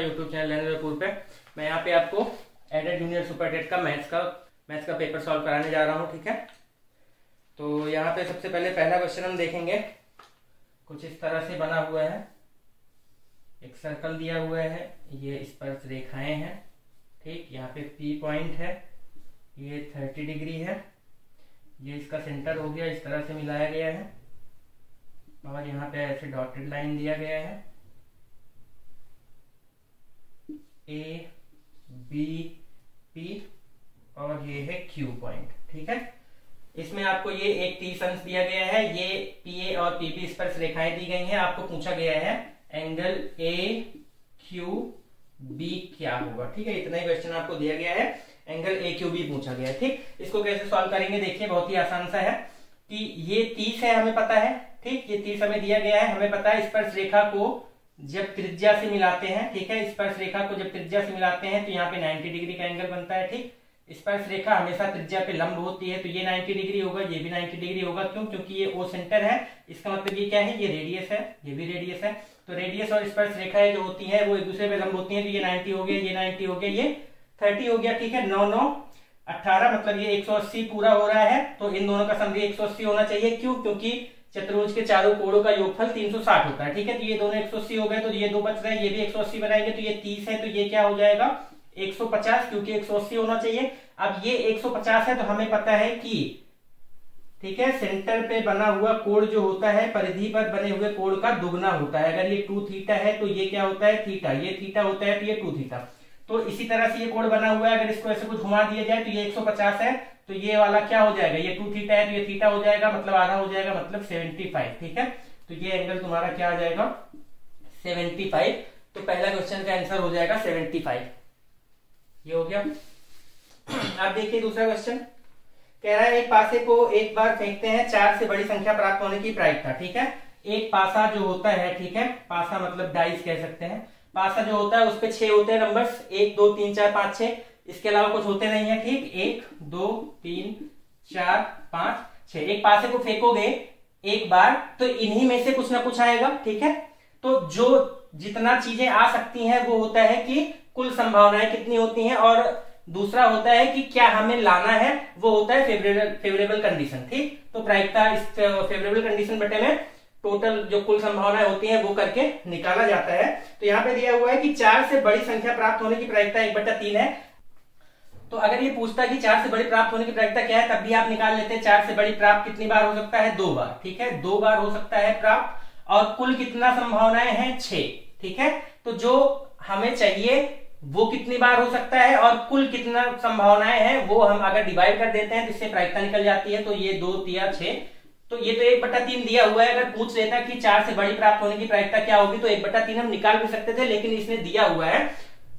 YouTube channel learner पे। मैं यहाँ पे आपको एडेड जूनियर सुपर टेट का मैथ्स का पेपर सॉल्व कराने जा रहा हूँ। ठीक है, तो यहाँ पे सबसे पहले पहला क्वेश्चन हम देखेंगे। कुछ इस तरह से बना हुआ है, एक सर्कल दिया हुआ है, ये स्पर्श रेखाएं हैं। ठीक, यहाँ पे P पॉइंट है, ये 30 डिग्री है, ये इसका सेंटर हो गया, इस तरह से मिलाया गया है। और यहाँ पे ऐसे डॉटेड लाइन दिया गया है, A B P और ये है Q पॉइंट। ठीक है, इसमें आपको ये एक 30 अंश दिया गया है, ये PA और PP स्पर्श रेखाएं दी गई हैं। आपको पूछा गया है एंगल AQB क्या होगा। ठीक है, इतना ही क्वेश्चन आपको दिया गया है, एंगल AQB पूछा गया है। ठीक, इसको कैसे सॉल्व करेंगे देखिए, बहुत ही आसान सा है कि ये 30 है, हमें पता है। ठीक, ये 30 हमें दिया गया है, हमें पता है स्पर्श रेखा को जब त्रिज्या से मिलाते हैं, ठीक है, स्पर्श रेखा को जब त्रिज्या से मिलाते हैं तो यहाँ पे 90 डिग्री का एंगल बनता है। ठीक, स्पर्श रेखा हमेशा त्रिज्या पे लंब होती है, तो ये 90 डिग्री होगा, ये भी 90 डिग्री होगा। क्यों? क्योंकि ये O सेंटर है, इसका मतलब ये क्या है, ये रेडियस है, ये भी रेडियस है। तो रेडियस और स्पर्श रेखाएं जो होती है वो एक दूसरे पे लंब होती है। तो ये 90 हो गया, ये 90 हो गया, ये 30 हो गया। ठीक है, 9 9 18 मतलब ये 180 पूरा हो रहा है। तो इन दोनों का सम भी 180 होना चाहिए। क्यों? क्योंकि चतुर्भुज के चारों कोणों का योगफल 360 होता है। ठीक है, तो ये दोनों 180 हो गए, तो ये दो बच रहे हैं, ये भी 180 बनाएंगे, तो ये 30 है, तो ये क्या हो जाएगा 150, क्योंकि 180 होना चाहिए। अब ये 150 है, तो हमें पता है कि ठीक है, सेंटर पे बना हुआ कोण जो होता है परिधि पर बने हुए कोण का दुगना होता है। अगर ये 2 थीटा है तो ये क्या होता है थीटा, ये थीटा होता है तो ये 2 थीटा। तो इसी तरह से ये कोण बना हुआ है, अगर इसको ऐसे कुछ घुमा दिया जाए तो ये 150 है, तो ये वाला क्या हो जाएगा, ये 2 थीटा है तो ये थीटा हो जाएगा, मतलब आधा हो जाएगा, मतलब 75। ठीक है, तो ये एंगल तुम्हारा क्या आ जाएगा 75। तो पहला क्वेश्चन का आंसर हो जाएगा 75। ये हो गया। अब देखिए दूसरा क्वेश्चन कह रहा है एक पासे को एक बार फेंकते हैं, 4 से बड़ी संख्या प्राप्त होने की प्रायिकता। ठीक है, एक पासा जो होता है, ठीक है, पासा मतलब डाइस कह सकते हैं। पासा जो होता है उस पे 6 होते हैं नंबर्स, 1 2 3 4 5 6, इसके अलावा कुछ होते नहीं है। ठीक, 1 2 3 4 5 6। एक पासे को फेंकोगे एक बार तो इन्हीं में से कुछ ना कुछ आएगा। ठीक है, तो जो जितना चीजें आ सकती हैं वो होता है कि कुल संभावनाएं कितनी होती हैं, और दूसरा होता है कि क्या हमें लाना है, वो होता है फेवरेबल कंडीशन। ठीक, तो प्रायिकता इस फेवरेबल कंडीशन बटे में टोटल जो कुल संभावनाएं होती हैं वो करके निकाला जाता है। तो यहाँ पे दिया हुआ है कि 4 से बड़ी संख्या प्राप्त होने की प्रायिकता 1/3 है। तो अगर ये पूछता है कि 4 से बड़ी प्राप्त होने की प्रायिकता क्या है, तब भी आप निकाल लेते हैं 4 से बड़ी प्राप्त कितनी बार हो सकता है, 2 बार। ठीक है, 2 बार हो सकता है प्राप्त, और कुल कितना संभावनाएं हैं 6। ठीक है, तो जो हमें चाहिए वो कितनी बार हो सकता है और कुल कितना संभावनाएं हैं वो हम अगर डिवाइड कर देते हैं तो इससे प्रायिकता निकल जाती है। तो ये 2 3 6, तो ये तो 1/3 दिया हुआ है। अगर पूछ लेता कि 4 से बड़ी प्राप्त होने की प्रायिकता क्या होगी तो 1/3 हम निकाल भी सकते थे, लेकिन इसने दिया हुआ है।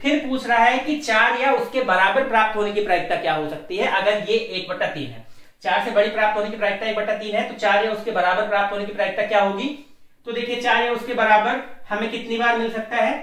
फिर पूछ रहा है कि 4 या उसके बराबर प्राप्त होने की प्रायिकता क्या हो सकती है। अगर ये 1/3 है, 4 से बड़ी प्राप्त होने की प्रायिकता 1/3 है, तो 4 या उसके बराबर प्राप्त होने की प्रायिकता क्या होगी। तो देखिए 4 या उसके बराबर हमें कितनी बार मिल सकता है,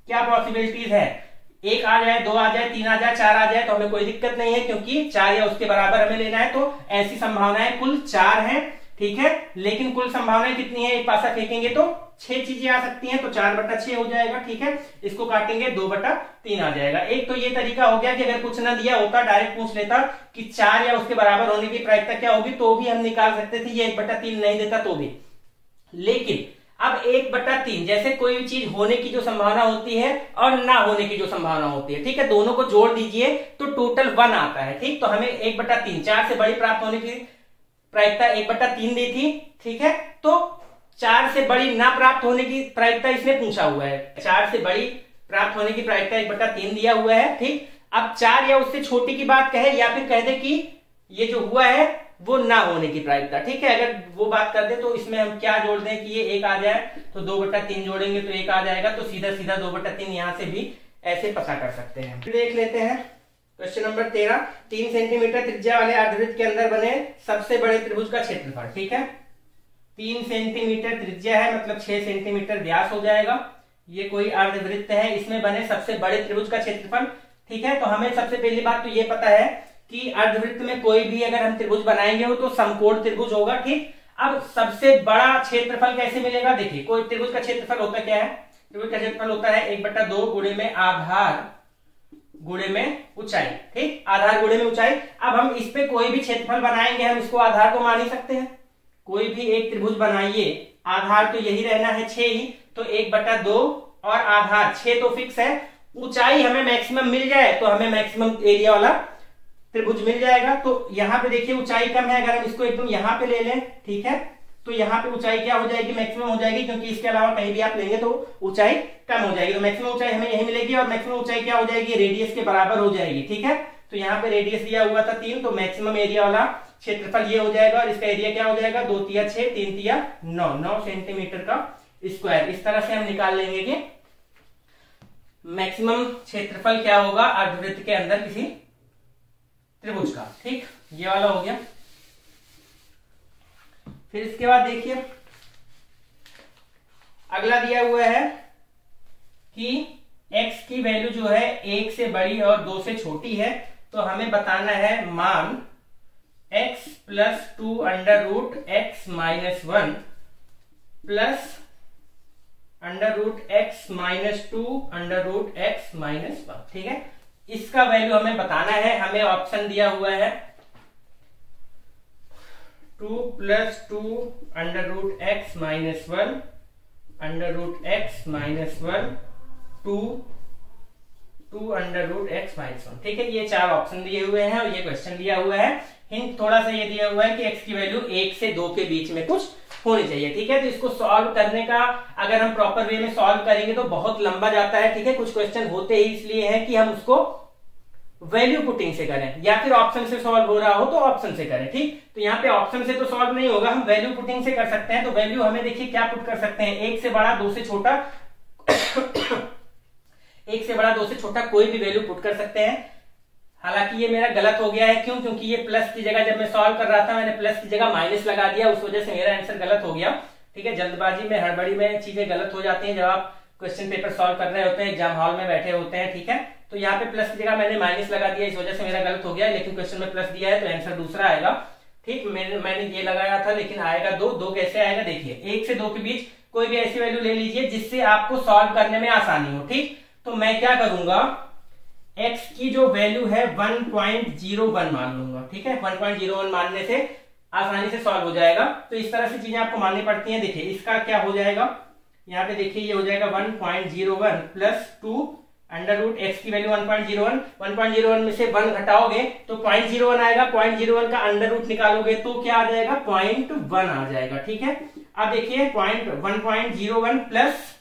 क्या पॉसिबिलिटीज है, 1 आ जाए, 2 आ जाए, 3 आ जाए, 4 आ जाए, तो हमें कोई दिक्कत नहीं है, क्योंकि 4 या उसके बराबर हमें लेना है। तो ऐसी संभावनाएं कुल 4 हैं। ठीक है, लेकिन कुल संभावनाएं कितनी है, एक पासा फेंकेंगे तो 6 चीजें आ सकती हैं, तो 4/6 हो जाएगा। ठीक है, इसको काटेंगे 2/3 आ जाएगा। एक तो ये तरीका हो गया कि अगर कुछ ना दिया होता डायरेक्ट पूछ लेता कि 4 या उसके बराबर होने की प्रायिकता क्या होगी, तो भी हम निकाल सकते थे, ये 1/3 नहीं देता तो भी। लेकिन अब 1/3 जैसे कोई भी चीज होने की जो संभावना होती है और ना होने की जो संभावना होती है, ठीक है, दोनों को जोड़ दीजिए तो टोटल 1 आता है। ठीक, तो हमें 1/3 4 से बड़ी प्राप्त होने की प्रायिकता 1/3 दी थी। ठीक है, तो 4 से बड़ी ना प्राप्त होने की प्रायिकता इसने पूछा हुआ है, 4 से बड़ी प्राप्त होने की प्रायिकता 1/3 दिया हुआ है। ठीक, अब 4 या उससे छोटी की बात कहे या फिर कह दे कि ये जो हुआ है वो ना होने की प्रायिकता। ठीक है, अगर वो बात कर दे तो इसमें हम क्या जोड़ दें कि ये 1 आ जाए, तो 2/3 जोड़ेंगे तो 1 आ जाएगा, तो सीधा सीधा 2/3 यहां से भी ऐसे पता कर सकते हैं। देख लेते हैं क्वेश्चन नंबर 13। 3 सेंटीमीटर त्रिज्या वाले अर्धवृत्त के अंदर बने सबसे बड़े त्रिभुज का क्षेत्रफल। ठीक है, 3 सेंटीमीटर त्रिज्या है, मतलब 6 सेंटीमीटर व्यास हो जाएगा। ये कोई अर्धवृत्त है, इसमें बने सबसे बड़े त्रिभुज का क्षेत्रफल। ठीक है, तो हमें सबसे पहली बात तो ये पता है कि अर्धवृत्त में कोई भी अगर हम त्रिभुज बनाएंगे हो तो समकोण त्रिभुज होगा। ठीक, अब सबसे बड़ा क्षेत्रफल कैसे मिलेगा, देखिए कोई त्रिभुज का क्षेत्रफल होता क्या है, त्रिभुज का क्षेत्रफल होता है 1/2 गुणे में आधार गुणे में ऊंचाई, ठीक, आधार गुणे में ऊंचाई। अब हम इस पे कोई भी क्षेत्रफल बनाएंगे, हम इसको आधार तो मान ही सकते हैं। कोई भी एक त्रिभुज बनाइए, आधार तो यही रहना है 6 ही, तो 1/2 और आधार 6 तो फिक्स है। ऊंचाई हमें मैक्सिमम मिल जाए तो हमें मैक्सिमम एरिया वाला त्रिभुज मिल जाएगा। तो यहाँ पे देखिए ऊंचाई कम है, अगर हम इसको एकदम यहाँ पे ले लें, ठीक है, तो यहाँ पे ऊंचाई क्या हो जाएगी, मैक्सिमम हो जाएगी, क्योंकि इसके अलावा कहीं भी आप लेंगे तो ऊंचाई कम हो जाएगी। तो मैक्सिमम ऊंचाई हमें यही मिलेगी और मैक्सिमम ऊंचाई क्या हो जाएगी, रेडियस के बराबर हो जाएगी, ठीक है। तो यहाँ पे रेडियस दिया हुआ था 3, तो मैक्सिमम एरिया वाला क्षेत्रफल ये हो जाएगा और इसका एरिया क्या हो जाएगा, 2 तिया 6, 3 तिया 9 सेंटीमीटर का स्क्वायर। इस तरह से हम निकाल लेंगे कि मैक्सिमम क्षेत्रफल क्या होगा अर्धवृत्त के अंदर किसी त्रिभुज का, ठीक, ये वाला हो गया। फिर इसके बाद देखिए अगला दिया हुआ है कि x की वैल्यू जो है 1 से बड़ी और 2 से छोटी है, तो हमें बताना है मान x + 2 √x - 1 plus √x - 2 √x - 1, ठीक है। इसका वैल्यू हमें बताना है। हमें ऑप्शन दिया हुआ है 2 + 2 √x - 1 √x - 1 2 √x - 1, ठीक है। ये 4 ऑप्शन दिए हुए हैं और ये क्वेश्चन दिया हुआ है। हिंट थोड़ा सा ये दिया हुआ है कि x की वैल्यू 1 से 2 के बीच में कुछ होनी चाहिए, ठीक है। तो इसको सॉल्व करने का अगर हम प्रॉपर वे में सॉल्व करेंगे तो बहुत लंबा जाता है, ठीक है। कुछ क्वेश्चन होते ही इसलिए है कि हम उसको वैल्यू पुटिंग से करें या फिर ऑप्शन से सॉल्व हो रहा हो तो ऑप्शन से करें, ठीक। तो यहाँ पे ऑप्शन से तो सॉल्व नहीं होगा, हम वैल्यू पुटिंग से कर सकते हैं। तो वैल्यू हमें देखिए क्या पुट कर सकते हैं, 1 से बड़ा 2 से छोटा 1 से बड़ा 2 से छोटा कोई भी वैल्यू पुट कर सकते हैं। हालांकि ये मेरा गलत हो गया है, क्यों, क्योंकि ये प्लस की जगह जब मैं सॉल्व कर रहा था मैंने प्लस की जगह माइनस लगा दिया, उस वजह से मेरा आंसर गलत हो गया, ठीक है। जल्दबाजी में हड़बड़ी में चीजें गलत हो जाती हैं जब आप क्वेश्चन पेपर सॉल्व कर रहे होते हैं, एग्जाम हॉल में बैठे होते हैं, ठीक है। तो यहाँ पे प्लस की जगह मैंने माइनस लगा दिया, इस वजह से मेरा गलत हो गया, लेकिन क्वेश्चन में प्लस दिया है तो आंसर दूसरा आएगा, ठीक। मैंने ये लगाया था लेकिन आएगा 2 कैसे आएगा, देखिए 1 से 2 के बीच कोई भी ऐसी वैल्यू ले लीजिए जिससे आपको सॉल्व करने में आसानी हो, ठीक। तो मैं क्या करूंगा, x की जो वैल्यू है 1.01 मान लूंगा, ठीक है। 1.01 मानने से आसानी से सॉल्व हो जाएगा। तो इस तरह से चीजें आपको माननी पड़ती हैं। देखिए इसका क्या हो जाएगा, यहाँ पे देखिए ये हो जाएगा 1.01 प्लस 2 √x की वैल्यू 1.01 में से 1 घटाओगे तो 0.01 आएगा, 0.01 का अंडर रूट निकालोगे तो क्या आ जाएगा, 0.1 आ जाएगा, ठीक है। अब देखिए 1.01 प्लस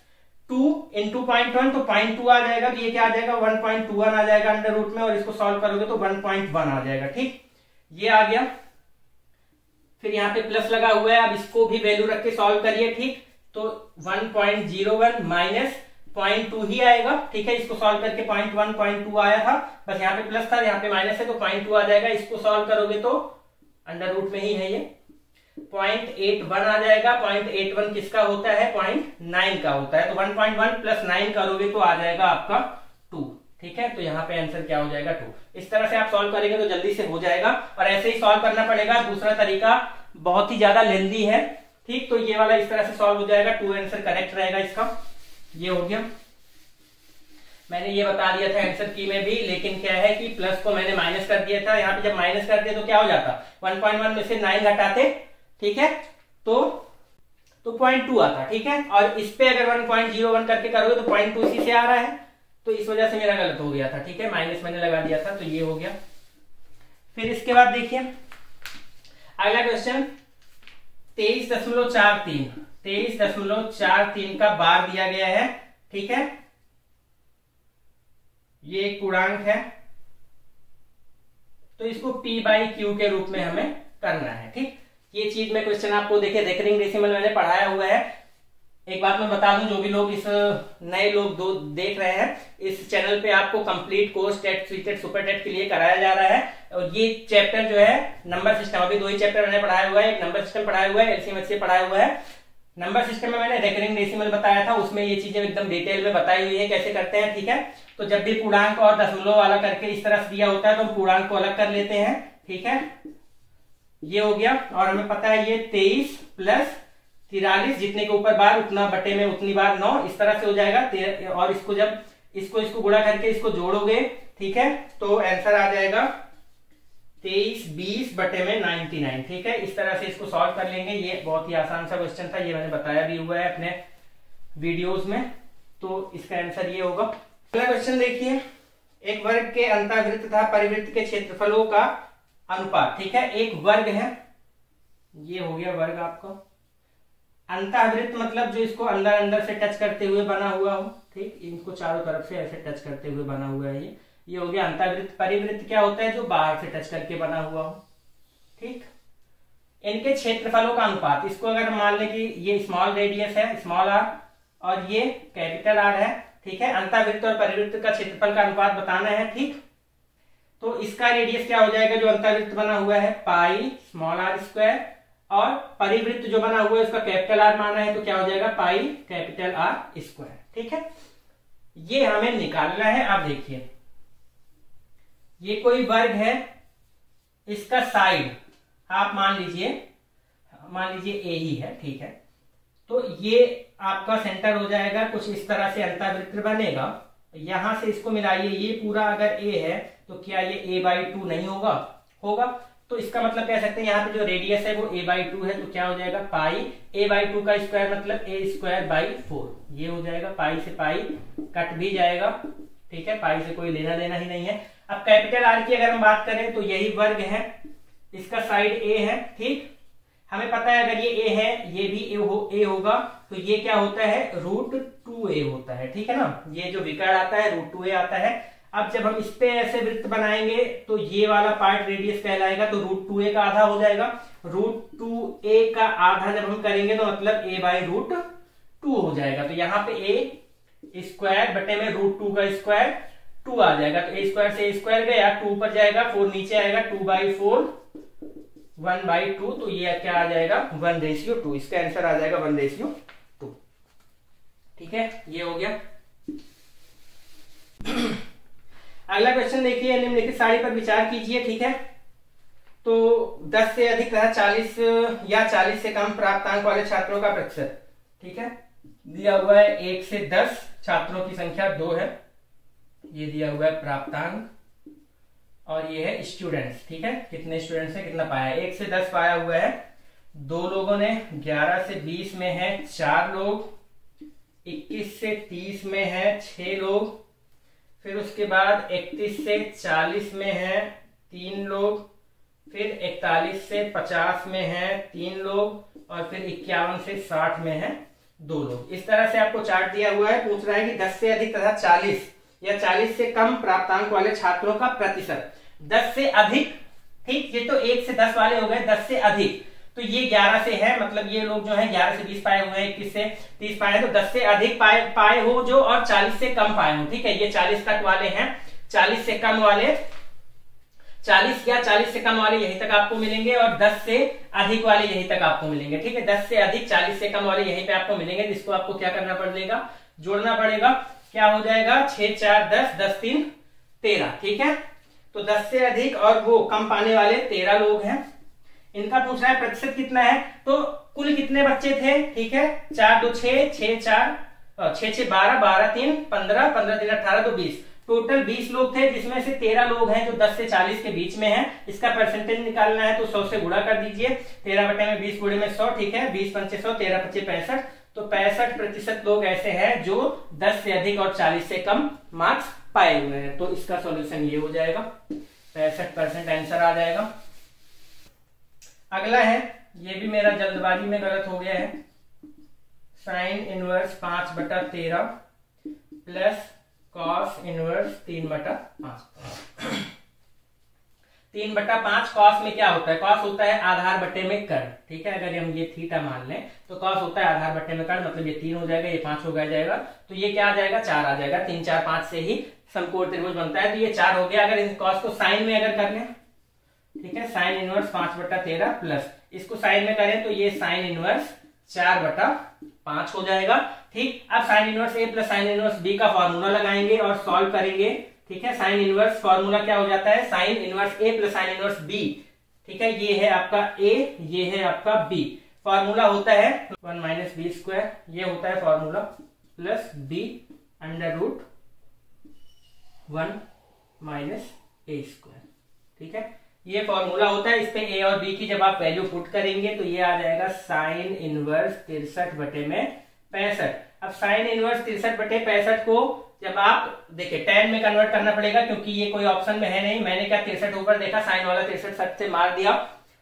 2 इंटू 0.1 तो 0.2 आ जाएगा, तो ये क्या आ जाएगा 1.21 आ जाएगा अंडर रूट में, और इसको सॉल्व करोगे तो 1.1 आ जाएगा, ठीक। ये आ गया। फिर यहाँ पे प्लस लगा हुआ है, अब इसको भी वैल्यू रख के सॉल्व करिए, ठीक। तो 1.01 माइनस 0.2 ही आएगा, ठीक है। इसको सॉल्व करके 0.2 आया था, बस यहाँ पे प्लस था यहाँ पे माइनस है तो 0.2 आ जाएगा। इसको सॉल्व करोगे तो अंडर रूट में ही है ये 0.81 आ जाएगा। 0.81 किसका होता है, 0.9 का होता है। तो 1.1 प्लस 9 करोगे तो आ जाएगा आपका 2, ठीक है। तो यहाँ पे आंसर क्या हो जाएगा 2। इस तरह से आप सॉल्व करेंगे तो जल्दी से हो जाएगा, और ऐसे ही सॉल्व करना पड़ेगा। दूसरा तरीका बहुत ही ज्यादा लेंदी है, ठीक। तो ये वाला इस तरह से सॉल्व हो जाएगा, 2 आंसर करेक्ट रहेगा इसका। ये हो गया, मैंने ये बता दिया था आंसर की में भी, लेकिन क्या है कि प्लस को मैंने माइनस कर दिया था। यहाँ पे जब माइनस करते तो क्या हो जाता, 1.1 में से 9 घटाते, ठीक है, तो 0.2 आता, ठीक है। और इस पे अगर 1.01 करके करोगे तो 0.2 इसी से आ रहा है, तो इस वजह से मेरा गलत हो गया था, ठीक है। माइनस मैंने लगा दिया था, तो ये हो गया। फिर इसके बाद देखिए अगला क्वेश्चन 23.43 का बार दिया गया है, ठीक है। ये एक पूर्णांक है, तो इसको p/q के रूप में हमें करना है, ठीक। ये चीज में क्वेश्चन आपको देखिए रेकरिंग डेसिमल मैंने पढ़ाया हुआ है। एक बात मैं बता दूं, जो भी लोग इस नए लोग देख रहे हैं, इस चैनल पे आपको complete course TET, CTET, super TET के लिए कराया जा रहा है। और ये चैप्टर जो है नंबर सिस्टम, अभी 2 ही चैप्टर मैंने पढ़ाया हुआ है, एक नंबर सिस्टम पढ़ाया हुआ है, एलसीएम पढ़ाया हुआ है। नंबर सिस्टम में मैंने रेकरिंग डेसिमल बताया था, उसमें ये चीजें एकदम डिटेल में बताई हुई है कैसे करते हैं, ठीक है। तो जब भी पूर्णांक और दशमलव वाला करके इस तरह से दिया होता है तो हम पूर्णांक को अलग कर लेते हैं, ठीक है। ये हो गया, और हमें पता है ये 23 + 43 जितने के ऊपर बार उतना बटे में उतनी बार 9, इस तरह से हो जाएगा। और इसको जब इसको गुणा करके इसको जोड़ोगे, ठीक है, तो आंसर आ जाएगा 2320 बटे में 99। ठीक है, इस तरह से इसको सॉल्व कर लेंगे। ये बहुत ही आसान सा क्वेश्चन था, ये मैंने बताया भी हुआ है अपने वीडियोस में। तो इसका आंसर ये होगा। अगला क्वेश्चन देखिए, एक वर्ग के अंतःवृत्त तथा परिवृत्त के क्षेत्रफलों का अनुपात। ठीक है, एक वर्ग है, ये हो गया वर्ग आपका। अंतःवृत्त मतलब जो इसको अंदर अंदर से टच करते हुए बना हुआ हो, ठीक, इनको चारों तरफ से ऐसे टच करते हुए बना हुआ है, ये हो गया अंतःवृत्त। परिवृत्त क्या होता है, जो बाहर से टच करके बना हुआ हो। ठीक, इनके क्षेत्रफलों का अनुपात, इसको अगर मान लें कि ये स्मॉल रेडियस है, स्मॉल आर, और ये कैपिटल आर है। ठीक है, अंतःवृत्त और परिवृत्त का क्षेत्रफल का अनुपात बताना है। ठीक, तो इसका रेडियस क्या हो जाएगा, जो अंतःवृत्त बना हुआ है पाई स्मॉल आर स्क्वायर, और परिवृत्त जो बना हुआ है उसका कैपिटल आर माना है, तो क्या हो जाएगा पाई कैपिटल आर स्क्वायर। ठीक है, ये हमें निकालना है। आप देखिए, ये कोई वर्ग है, इसका साइड आप मान लीजिए ए ही है। ठीक है, तो ये आपका सेंटर हो जाएगा, कुछ इस तरह से अंतःवृत्त बनेगा। यहां से इसको मिलाइए, ये पूरा अगर ए है तो क्या ये a/2 नहीं होगा? होगा। तो इसका मतलब कह सकते हैं यहाँ पे जो रेडियस है वो a/2 है, तो क्या हो जाएगा पाई a/2 का स्क्वायर मतलब a²/4। ये हो जाएगा, पाई से पाई कट भी जाएगा। ठीक है, पाई से कोई लेना देना ही नहीं है। अब कैपिटल आर की अगर हम बात करें तो यही वर्ग है, इसका साइड ए है। ठीक, हमें पता है अगर ये ए है, ये भी ए होगा, तो ये क्या होता है √2a होता है। ठीक है ना, ये जो विकर्ण आता है √2a आता है। अब जब हम इस पे ऐसे वृत्त बनाएंगे तो ये वाला पार्ट रेडियस कहलाएगा, तो √2a का आधा हो जाएगा। √2a का आधा जब हम करेंगे तो मतलब a/√2 हो जाएगा। तो यहाँ पे a स्क्वायर बटे में √2 का स्क्वायर 2 आ जाएगा। तो a स्क्वायर से a स्क्वायर गया, 2 ऊपर जाएगा, 4 नीचे आएगा, 2/4 1/2। तो ये क्या आ जाएगा 1:2। इसका आंसर आ जाएगा 1:2। ठीक है, ये हो गया। अगला क्वेश्चन देखिए, निम्नलिखित सारणी पर विचार कीजिए। ठीक है, तो 10 से अधिक तथा 40 या 40 से कम प्राप्तांक वाले छात्रों का प्रतिशत। ठीक है, दिया हुआ है 1 से 10 छात्रों की संख्या 2 है, ये दिया हुआ है प्राप्तांक, और ये है स्टूडेंट्स। ठीक है, कितने स्टूडेंट्स है, कितना पाया है, 1 से 10 पाया हुआ है 2 लोगों ने, 11 से 20 में है 4 लोग, 21 से 30 में है 6 लोग, फिर उसके बाद 31 से 40 में है 3 लोग, फिर 41 से 50 में है 3 लोग, और फिर 51 से 60 में है 2 लोग। इस तरह से आपको चार्ट दिया हुआ है। पूछ रहा है कि 10 से अधिक तथा 40 या 40 से कम प्राप्तांक वाले छात्रों का प्रतिशत। 10 से अधिक, ठीक, ये तो 1 से 10 वाले हो गए। 10 से अधिक तो ये 11 से है, मतलब ये लोग जो है 11 से 20 पाए हुए हैं, 21 से 30 पाए हैं, तो 10 से अधिक पाए हो जो, और 40 से कम पाए हो। ठीक है, ये 40 तक वाले हैं, 40 से कम वाले 40 या 40 से कम वाले यहीं तक आपको मिलेंगे, और 10 से अधिक वाले यहीं तक आपको मिलेंगे। ठीक है, 10 से अधिक 40 से कम वाले यहीं पे आपको मिलेंगे, जिसको आपको क्या करना पड़ेगा, जोड़ना पड़ेगा। क्या हो जाएगा 6 4 10, 10 3 13। ठीक है, तो 10 से अधिक और वो कम पाने वाले 13 लोग हैं। इनका पूछ रहा है प्रतिशत कितना है, तो कुल कितने बच्चे थे। ठीक है, 4 2 6, 6 4 6 6 12, 12 3 15, 15 3 18, तो 20, टोटल 20 लोग थे, जिसमें से 13 लोग हैं जो 10 से 40 के बीच में हैं। इसका परसेंटेज निकालना है, तो 100 से गुणा कर दीजिए, 13 बटे में 20 गुणे में 100। ठीक है, 20 पंचे 100, 13 पच्चे 65, तो 65% लोग ऐसे हैं जो 10 से अधिक और 40 से कम मार्क्स पाए हुए हैं। तो इसका सॉल्यूशन ये हो जाएगा, 65% आंसर आ जाएगा। अगला है, ये भी मेरा जल्दबाजी में गलत हो गया है, sine inverse 5/13 plus cos inverse 3/5। 3/5 cos में क्या होता है, कॉस होता है आधार बटे में कर्ण। ठीक है, अगर हम ये थीटा मान लें तो कॉस होता है आधार बटे में कर्ण, मतलब ये 3 हो जाएगा, ये 5 हो जाएगा, तो ये क्या आ जाएगा 4 आ जाएगा। 3 4 5 से ही समकोण त्रिभुज बनता है, तो ये 4 हो गया। अगर इस कॉस को साइन में अगर कर लें, ठीक है, साइन इनवर्स 5/13 प्लस इसको साइन में करें तो ये साइन इनवर्स 4/5 हो जाएगा। ठीक, अब साइन इनवर्स ए प्लस साइन इनवर्स बी का फॉर्मूला लगाएंगे और सॉल्व करेंगे। ठीक है, साइन इनवर्स फॉर्मूला क्या हो जाता है, साइन इनवर्स ए प्लस साइन इनवर्स बी। ठीक है, ये है आपका ए, ये है आपका बी। फॉर्मूला होता है 1 माइनस बी स्क्वायर, ये होता है formula, plus B under root 1 minus A square. ठीक है, ये फॉर्मूला होता है। इस पे ए और बी की जब आप वैल्यू पुट करेंगे तो ये आ जाएगा साइन इनवर्स 63/65। अब साइन इनवर्स 63/65 को जब आप देखिए tan में कन्वर्ट करना पड़ेगा, क्योंकि ये कोई ऑप्शन में है नहीं। मैंने क्या 63 ऊपर देखा, साइन वाला 63 सट से मार दिया,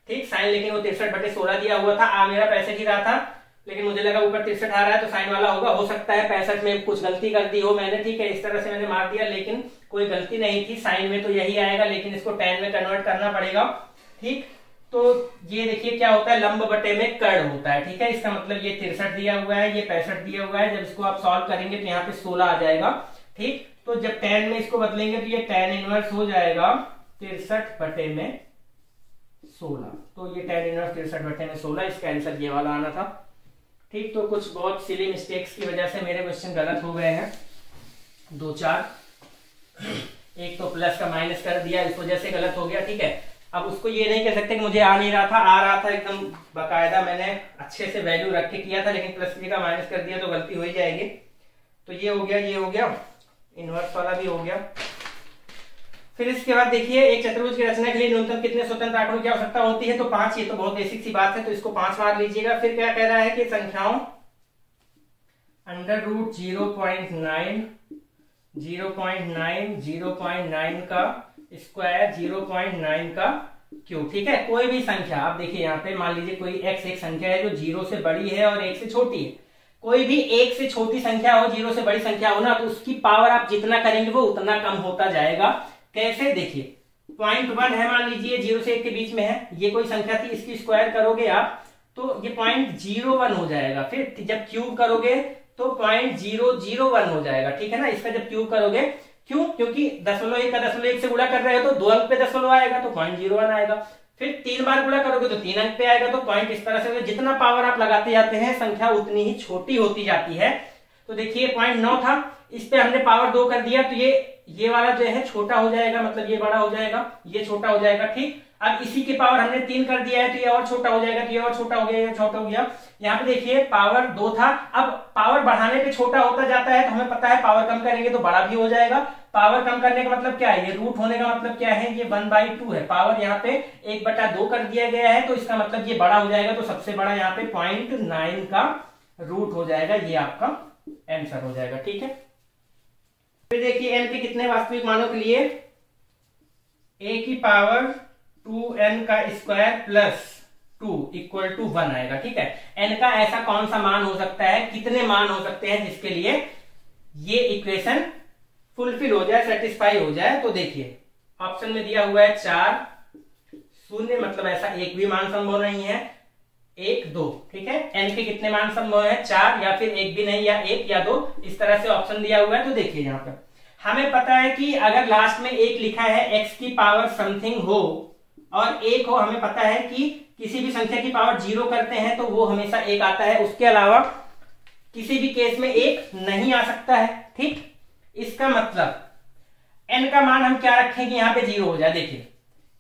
ठीक, साइन लेकिन वो 63/16 दिया हुआ था, आ मेरा 65 ही रहा था, लेकिन मुझे लगा ऊपर 63 आ रहा है तो साइन वाला होगा, हो सकता है 65 में कुछ गलती कर दी हो मैंने, ठीक है, इस तरह से मैंने मार दिया, लेकिन कोई गलती नहीं थी, साइन में तो यही आएगा, लेकिन इसको tan में कन्वर्ट करना पड़ेगा। ठीक, तो ये देखिए क्या होता है, लंब बटे में कर्ण होता है। ठीक है, इसका मतलब ये 63 दिया हुआ है, ये 65 दिया हुआ है, जब इसको आप सॉल्व करेंगे तो यहाँ पे 16 आ जाएगा। ठीक, तो जब tan में इसको बदलेंगे तो ये tan इनवर्स हो जाएगा 63/16, तो ये tan इनवर्स 63/16, इसका आंसर ये वाला आना था। ठीक, तो कुछ बहुत सिली मिस्टेक्स की वजह से मेरे क्वेश्चन गलत हो गए हैं 2-4, एक तो प्लस का माइनस कर दिया, इस वजह से गलत हो गया। ठीक है, अब उसको ये नहीं कह सकते कि मुझे आ नहीं रहा था, आ रहा था एकदम बाकायदा, मैंने अच्छे से वैल्यू रख के किया था, लेकिन प्लस की जगह माइनस कर दिया तो गलती हो ही जाएगी। तो ये हो गया, ये हो गया, इनवर्स वाला भी हो गया। फिर इसके बाद देखिए, एक चतुर्भुज की रचना के लिए न्यूनतम कितने स्वतंत्र आंकड़ों की आवश्यकता होती है, तो 5, ये तो बहुत बेसिक सी बात है, तो इसको 5 मार लीजिएगा। फिर क्या कह रहा है कि संख्याओं अंडर रूट 0.9 का स्क्वायर 0.9 का क्यूब। ठीक है, कोई भी संख्या, आप देखिए यहाँ पे मान लीजिए कोई x एक संख्या है जो 0 से बड़ी है और 1 से छोटी है, कोई भी 1 से छोटी संख्या हो, 0 से बड़ी संख्या हो ना, तो उसकी पावर आप जितना करेंगे वो उतना कम होता जाएगा। कैसे, देखिए 0.1 है, मान लीजिए 0 से 1 के बीच में है, ये कोई संख्या थी, इसकी स्क्वायर करोगे आप तो ये 0.01 हो जाएगा। फिर जब क्यूब करोगे तो 0.001 हो जाएगा। ठीक है ना, इसका जब क्यूब करोगे, क्यों, क्योंकि 0.1 का 0.1 से गुणा कर रहे हो तो 2 अंक पे 0 आएगा तो 0.01 आएगा। फिर 3 बार गुणा करोगे तो 3 अंक पे आएगा, तो पॉइंट इस तरह से जितना पावर आप लगाते जाते हैं संख्या उतनी ही छोटी होती जाती है। तो देखिए 0.9 था, इस पे हमने पावर 2 कर दिया, तो ये वाला जो है छोटा हो जाएगा, मतलब ये बड़ा हो जाएगा, ये छोटा हो जाएगा। ठीक, अब इसी के पावर हमने 3 कर दिया है तो ये और छोटा हो जाएगा, तो ये और छोटा हो गया, ये छोटा हो गया। यहाँ पे देखिए पावर 2 था, अब पावर बढ़ाने पे छोटा होता जाता है, तो हमें पता है पावर कम करेंगे तो बड़ा भी हो जाएगा। पावर कम करने का मतलब क्या है, ये रूट होने का मतलब क्या है, ये 1/2 है, पावर यहाँ पे 1/2 कर दिया गया है, तो इसका मतलब ये बड़ा हो जाएगा, तो सबसे बड़ा यहाँ पे 0.9 का रूट हो जाएगा, ये आपका आंसर हो जाएगा। ठीक है, फिर देखिए n के कितने वास्तविक मानों के लिए a की पावर 2n का स्क्वायर प्लस 2 इक्वल टू 1 आएगा। ठीक है, n का ऐसा कौन सा मान हो सकता है, कितने मान हो सकते हैं जिसके लिए ये इक्वेशन फुलफिल हो जाए, सेटिस्फाई हो जाए। तो देखिए ऑप्शन में दिया हुआ है 4, 0, मतलब ऐसा एक भी मान संभव नहीं है, 1, 2। ठीक है, n के कितने मान संभव है, 4, या फिर एक भी नहीं, या 1 या 2, इस तरह से ऑप्शन दिया हुआ है। तो देखिए यहाँ पर हमें पता है कि अगर लास्ट में 1 लिखा है, x की पावर समथिंग हो और 1 हो, हमें पता है कि किसी भी संख्या की पावर 0 करते हैं तो वो हमेशा 1 आता है, उसके अलावा किसी भी केस में 1 नहीं आ सकता है। ठीक, इसका मतलब n का मान हम क्या रखेंगे, यहाँ पे 0 हो जाए। देखिए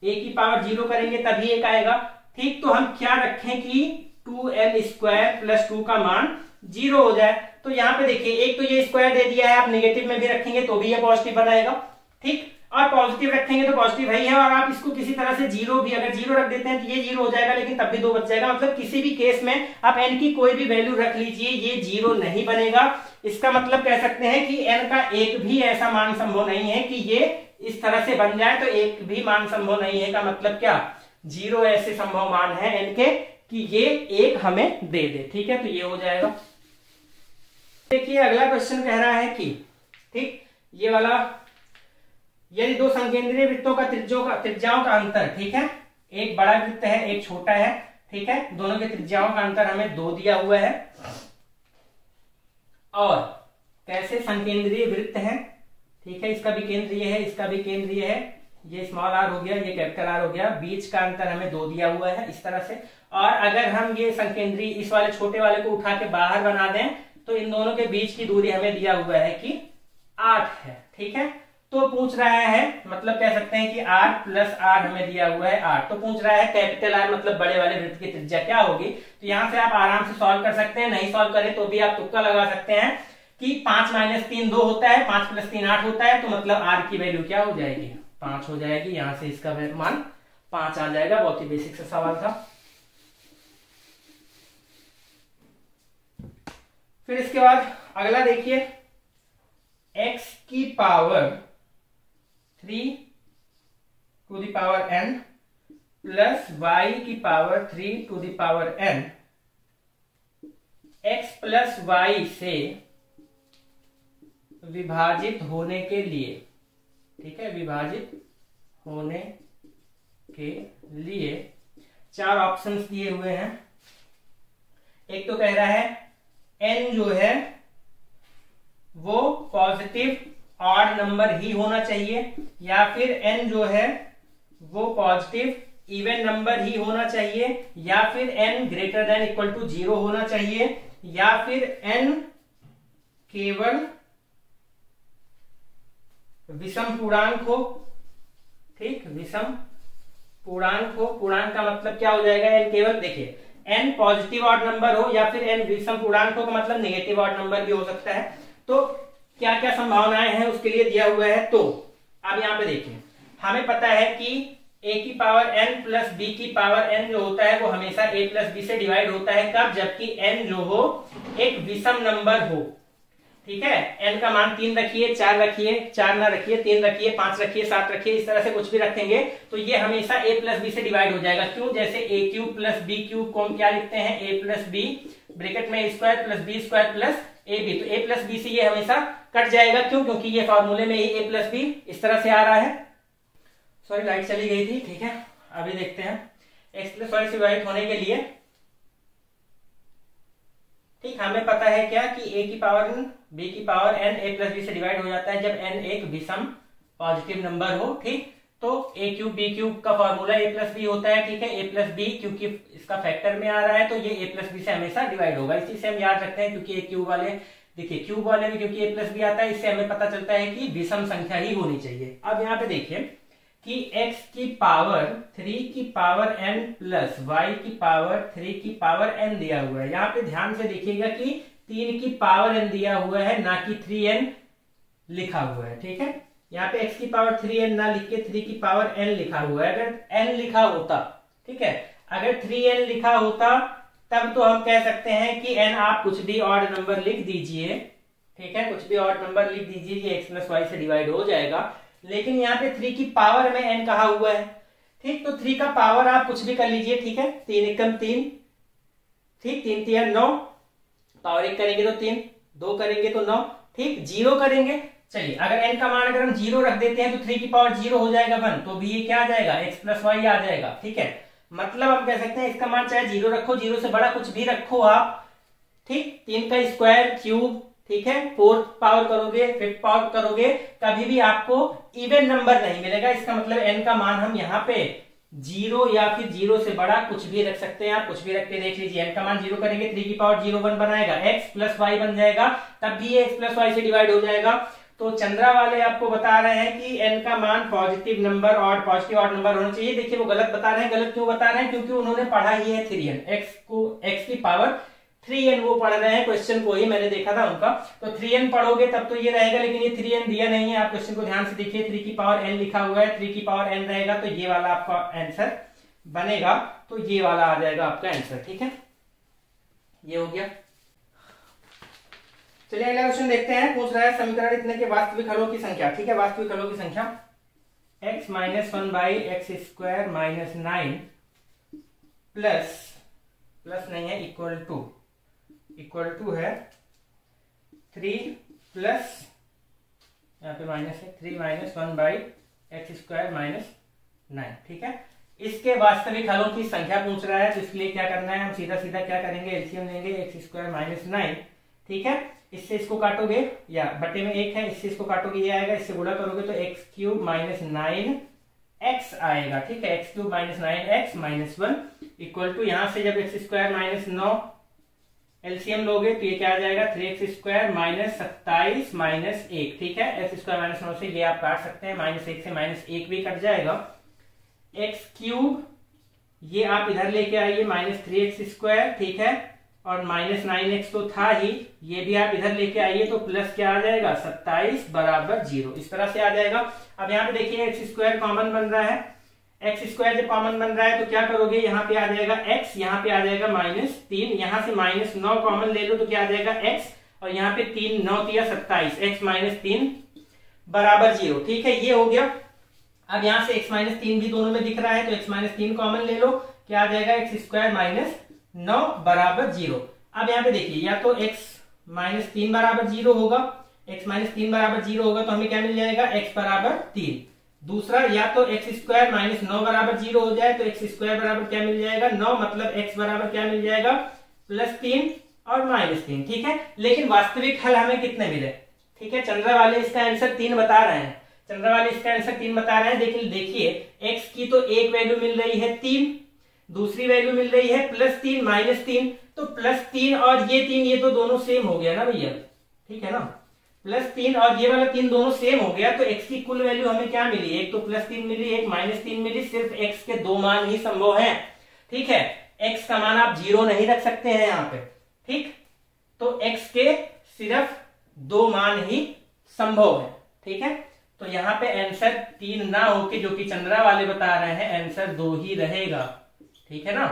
a की पावर 0 करेंगे तभी 1 आएगा। ठीक, तो हम क्या रखें कि 2n स्क्वायर प्लस 2 का मान 0 हो जाए। तो यहाँ पे देखिए एक तो ये स्क्वायर दे दिया है, आप नेगेटिव में भी रखेंगे तो भी ये पॉजिटिव बनाएगा। ठीक, और पॉजिटिव रखेंगे तो पॉजिटिव ही है, और आप इसको किसी तरह से 0 भी, अगर 0 रख देते हैं तो ये 0 हो जाएगा, लेकिन तब भी 2 बच जाएगा। मतलब किसी भी केस में आप n की कोई भी वैल्यू रख लीजिए, ये 0 नहीं बनेगा। इसका मतलब कह सकते हैं कि n का एक भी ऐसा मान संभव नहीं है कि ये इस तरह से बन जाए, तो एक भी मान संभव नहीं है का मतलब क्या, 0 ऐसे संभव मान है n के कि ये 1 हमें दे दे। ठीक है, तो ये हो जाएगा। देखिए अगला क्वेश्चन कह रहा है कि, ठीक, ये वाला, यदि 2 संकेंद्रीय वृत्तों का त्रिज्याओं का अंतर, ठीक है, एक बड़ा वृत्त है एक छोटा है, ठीक है, दोनों के त्रिज्याओं का अंतर हमें 2 दिया हुआ है, और कैसे संकेंद्रीय वृत्त है, ठीक है, इसका भी केंद्रीय है, इसका भी केंद्रीय है, ये स्मॉल r हो गया, ये कैपिटल R हो गया, बीच का अंतर हमें 2 दिया हुआ है इस तरह से। और अगर हम ये संकेंद्रीय इस वाले छोटे वाले को उठा के बाहर बना दें तो इन दोनों के बीच की दूरी हमें दिया हुआ है कि 8 है। ठीक है, तो पूछ रहा है, मतलब कह सकते हैं कि r प्लस r हमें दिया हुआ है r, तो पूछ रहा है कैपिटल R मतलब बड़े वाले वृत्त की त्रिज्या क्या होगी। तो यहाँ से आप आराम से सॉल्व कर सकते हैं, नहीं सॉल्व करें तो भी आप तुक्का लगा सकते हैं कि 5 - 3 2 होता है, 5 + 3 8 होता है, तो मतलब r की वैल्यू क्या हो जाएगी 5 हो जाएगी। यहाँ से इसका मान 5 आ जाएगा। बहुत ही बेसिक सा सवाल था। फिर इसके बाद अगला देखिए, x की power 3 to the power n plus y की power 3 to the power n x plus y से विभाजित होने के लिए, ठीक है, विभाजित होने के लिए 4 ऑप्शंस दिए हुए हैं। एक तो कह रहा है n जो है वो पॉजिटिव ऑड नंबर ही होना चाहिए, या फिर n जो है वो पॉजिटिव इवन नंबर ही होना चाहिए, या फिर n greater than equal to 0 होना चाहिए, या फिर n केवल विषम पूर्णांक हो। ठीक, विषम पूर्णांक हो। पूर्णांक का मतलब क्या हो जाएगा, n केवल, देखिए n पॉजिटिव ऑड नंबर हो या फिर n विषम पूर्णांक हो, का मतलब नेगेटिव ऑड नंबर भी हो सकता है। तो क्या क्या संभावनाएं हैं उसके लिए दिया हुआ है। तो अब यहाँ पे देखिए, हमें पता है कि a की पावर n प्लस b की पावर n जो होता है वो हमेशा a प्लस b से डिवाइड होता है। कब, जबकि n जो हो एक विषम नंबर हो। ठीक है, n का मान 3 रखिए, 4 रखिए, 4 ना रखिए, 3 रखिए, 5 रखिए, 7 रखिए, इस तरह से कुछ भी रखेंगे तो ये हमेशा a प्लस बी से डिवाइड हो जाएगा। क्यों, जैसे a cube plus B cube को हम क्या लिखते हैं, a प्लस बी ब्रैकेट में square plus B square plus A B, तो a प्लस बी से ये हमेशा कट जाएगा। क्यों, क्योंकि ये फॉर्मूले में ही a प्लस बी इस तरह से आ रहा है। सॉरी, लाइट चली गई थी। ठीक है, अभी देखते हैं x प्लस वाई से विभाजित होने के लिए। ठीक, हमें पता है क्या कि a की पावर b की power n a plus B से डिवाइड हो जाता है जब n एक विषम पॉजिटिव नंबर हो। ठीक, तो a क्यूब b क्यूब का फॉर्मूला a प्लस बी होता है। ठीक है, a प्लस बी क्योंकि इसका फैक्टर में आ रहा है तो ये a प्लस बी से हमेशा डिवाइड होगा। इसी से हम याद रखते हैं, क्योंकि a क्यूब वाले, देखिए क्यूब वाले में क्योंकि a प्लस बी आता है, इससे हमें पता चलता है कि विषम संख्या ही होनी चाहिए। अब यहाँ पे देखिए कि x की पावर 3 की पावर n प्लस y की पावर 3 की पावर n दिया हुआ है। यहाँ पे ध्यान से देखिएगा कि 3 की पावर n दिया हुआ है, ना कि 3n लिखा हुआ है। ठीक है, यहाँ पे x की पावर 3n ना लिख के 3 की पावर n लिखा हुआ है। अगर n लिखा होता, ठीक है, अगर 3n लिखा होता तब तो हम कह सकते हैं कि n आप कुछ भी ऑड नंबर लिख दीजिए। ठीक है, कुछ भी ऑड नंबर लिख दीजिए, ये x प्लस वाई से डिवाइड हो जाएगा। लेकिन यहाँ पे 3 की पावर में n कहा हुआ है। ठीक, तो 3 का पावर आप कुछ भी कर लीजिए। ठीक है, 3 एकम 3, ठीक, 3 3 9, पावर 1 करेंगे तो 3, 2 करेंगे तो 9, ठीक, 0 करेंगे। चलिए, अगर n का मान अगर हम 0 रख देते हैं तो 3 की पावर 0 हो जाएगा 1, तो भी ये क्या आ जाएगा, x प्लस वाई आ जाएगा। ठीक है, मतलब हम कह सकते हैं इसका मान चाहे 0 रखो, 0 से बड़ा कुछ भी रखो आप। ठीक, 3 का स्क्वायर क्यूब, ठीक है, 4th पावर करोगे, 5th पावर करोगे, कभी भी आपको इवन नंबर नहीं मिलेगा। इसका मतलब n का मान हम यहाँ पे 0 या फिर 0 से बड़ा कुछ भी रख सकते हैं। आप कुछ भी रख के देख लीजिए, n का मान 0 करेंगे, 3 की पावर 0 1 बनाएगा, x प्लस वाई बन जाएगा, तब भी ये x प्लस वाई से डिवाइड हो जाएगा। तो चंद्रा वाले आपको बता रहे हैं कि n का मान पॉजिटिव नंबर और पॉजिटिव ऑड नंबर होना चाहिए। देखिए वो गलत बता रहे हैं। गलत क्यों बता रहे हैं, क्योंकि उन्होंने पढ़ा ही है 3n, x की पावर 3n वो पढ़ रहे हैं, क्वेश्चन को ही मैंने देखा था उनका। तो 3n पढ़ोगे तब तो ये रहेगा, लेकिन ये 3n दिया नहीं है। आप क्वेश्चन को ध्यान से देखिए, 3 की पावर n लिखा हुआ है, 3 की पावर n रहेगा तो ये वाला आपका आंसर बनेगा, तो ये वाला आ जाएगा आपका आंसर। ठीक है, ये हो गया। चलिए अगला क्वेश्चन देखते हैं। पूछ रहा है समीकरण इतने के वास्तविक हलों की संख्या। ठीक है, वास्तविक हलों की संख्या x minus 1 by x square minus 9 plus नहीं है, इक्वल टू है 3 प्लस, यहाँ पे माइनस है, 3 minus 1 by x square minus 9। ठीक है, इसके वास्तविक हलों की संख्या पूछ रहा है, तो इसके लिए क्या करना है, हम सीधा सीधा क्या करेंगे, एलसीएम लेंगे, एक्स स्क्वायर माइनस 9। ठीक है, इससे इसको काटोगे, या बटे में 1 है, इससे इसको काटोगे, ये आएगा, इससे गुणा करोगे तो एक्स क्यूब माइनस 9x आएगा। ठीक है, X cube minus 9x minus 1 equal to, यहां से जब एक्स स्क्वायर माइनस 9 एलसीएम लोगे तो ये क्या आ जाएगा 3x² माइनस 27 माइनस 1, ठीक है। x² माइनस 9 से ये आप काट सकते हैं, -1 से -1 भी कट जाएगा। x³ ये आप इधर लेके आइए -3x², ठीक है, और -9x तो था ही, ये भी आप इधर लेके आइए तो प्लस क्या आ जाएगा 27 बराबर 0, इस तरह से आ जाएगा। अब यहाँ पे देखिए x² कॉमन बन रहा है, x² जब कॉमन बन रहा है तो क्या करोगे, यहाँ पे आ जाएगा x, यहाँ पे आ जाएगा -3, यहाँ से -9 कॉमन ले लो तो क्या आ जाएगा x, और यहाँ पे 3 9 3 27, x -3 बराबर 0, ठीक है, ये हो गया। अब यहाँ से x -3 भी दोनों में दिख रहा है तो x -3 कॉमन ले लो, क्या आ जाएगा x² -9 बराबर 0। अब यहाँ पे देखिए या तो x -3 बराबर 0 होगा, x -3 बराबर 0 होगा तो हमें क्या मिल जाएगा x बराबर 3। दूसरा या तो x² -9 बराबर 0 हो जाए तो x² बराबर क्या मिल जाएगा 9, मतलब x बराबर क्या मिल जाएगा +3 और -3, ठीक है। लेकिन वास्तविक हल हमें कितने मिले, ठीक है, चंद्रा वाले इसका आंसर 3 बता रहे हैं, चंद्रा वाले इसका आंसर 3 बता रहे हैं। लेकिन देखिए x की तो एक वैल्यू मिल रही है 3, दूसरी वैल्यू मिल रही है +3 -3, तो +3 और ये 3 ये तो दोनों सेम हो गया ना भैया, ठीक है ना, +3 और ये वाला 3 दोनों सेम हो गया तो x की कुल वैल्यू हमें क्या मिली, एक तो +3 मिली, एक -3 मिली, सिर्फ x के 2 मान ही संभव हैं, ठीक है। x का मान आप 0 नहीं रख सकते हैं यहाँ पे, ठीक, तो x के सिर्फ 2 मान ही संभव है, ठीक है। तो यहाँ पे आंसर 3 ना होके जो कि चंद्रा वाले बता रहे हैं आंसर 2 ही रहेगा, ठीक है ना,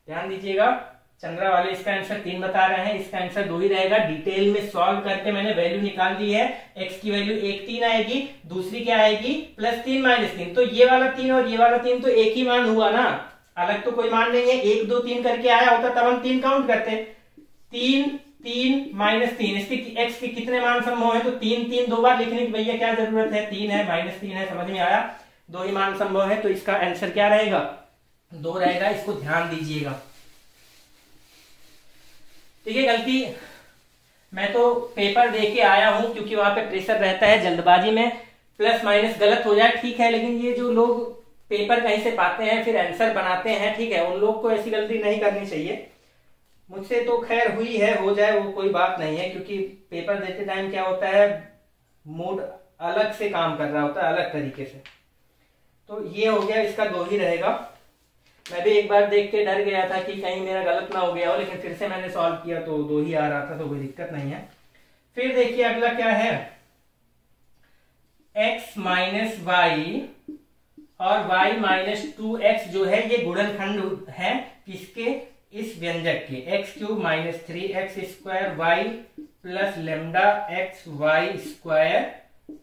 ध्यान दीजिएगा। चंद्रा वाले इसका आंसर 3 बता रहे हैं, इसका आंसर 2 ही रहेगा। डिटेल में सॉल्व करके मैंने वैल्यू निकाल दी है, x की वैल्यू 1 3 आएगी, दूसरी क्या आएगी +3 -3, तो ये वाला 3 और ये वाला 3 तो एक ही मान हुआ ना, अलग तो कोई मान नहीं है। 1 2 3 करके आया होता तब हम 3 काउंट करते, 3 3 -3, इसके x के कितने मान संभव है, तो 3 3 2 बार लिखने की भैया क्या जरूरत है, 3 है -3 है, समझ में आया, 2 ही मान संभव है, तो इसका आंसर क्या रहेगा 2 रहेगा, इसको ध्यान दीजिएगा, ठीक है। गलती मैं तो पेपर दे के आया हूं क्योंकि वहां पे प्रेशर रहता है, जल्दबाजी में प्लस माइनस गलत हो जाए, ठीक है, लेकिन ये जो लोग पेपर कहीं से पाते हैं फिर आंसर बनाते हैं, ठीक है, उन लोग को ऐसी गलती नहीं करनी चाहिए। मुझसे तो खैर हुई है, हो जाए वो कोई बात नहीं है, क्योंकि पेपर देते टाइम क्या होता है मूड अलग से काम कर रहा होता है, अलग तरीके से। तो ये हो गया, इसका 2 ही रहेगा। मैं भी एक बार देख के डर गया था कि कहीं मेरा गलत ना हो गया हो, लेकिन फिर से मैंने सॉल्व किया तो 2 ही आ रहा था, तो कोई दिक्कत नहीं है। फिर देखिए अगला क्या है, x - y और y - 2x जो है ये गुणनखंड है किसके, इस व्यंजक के, x³ - 3x² y plus λxy²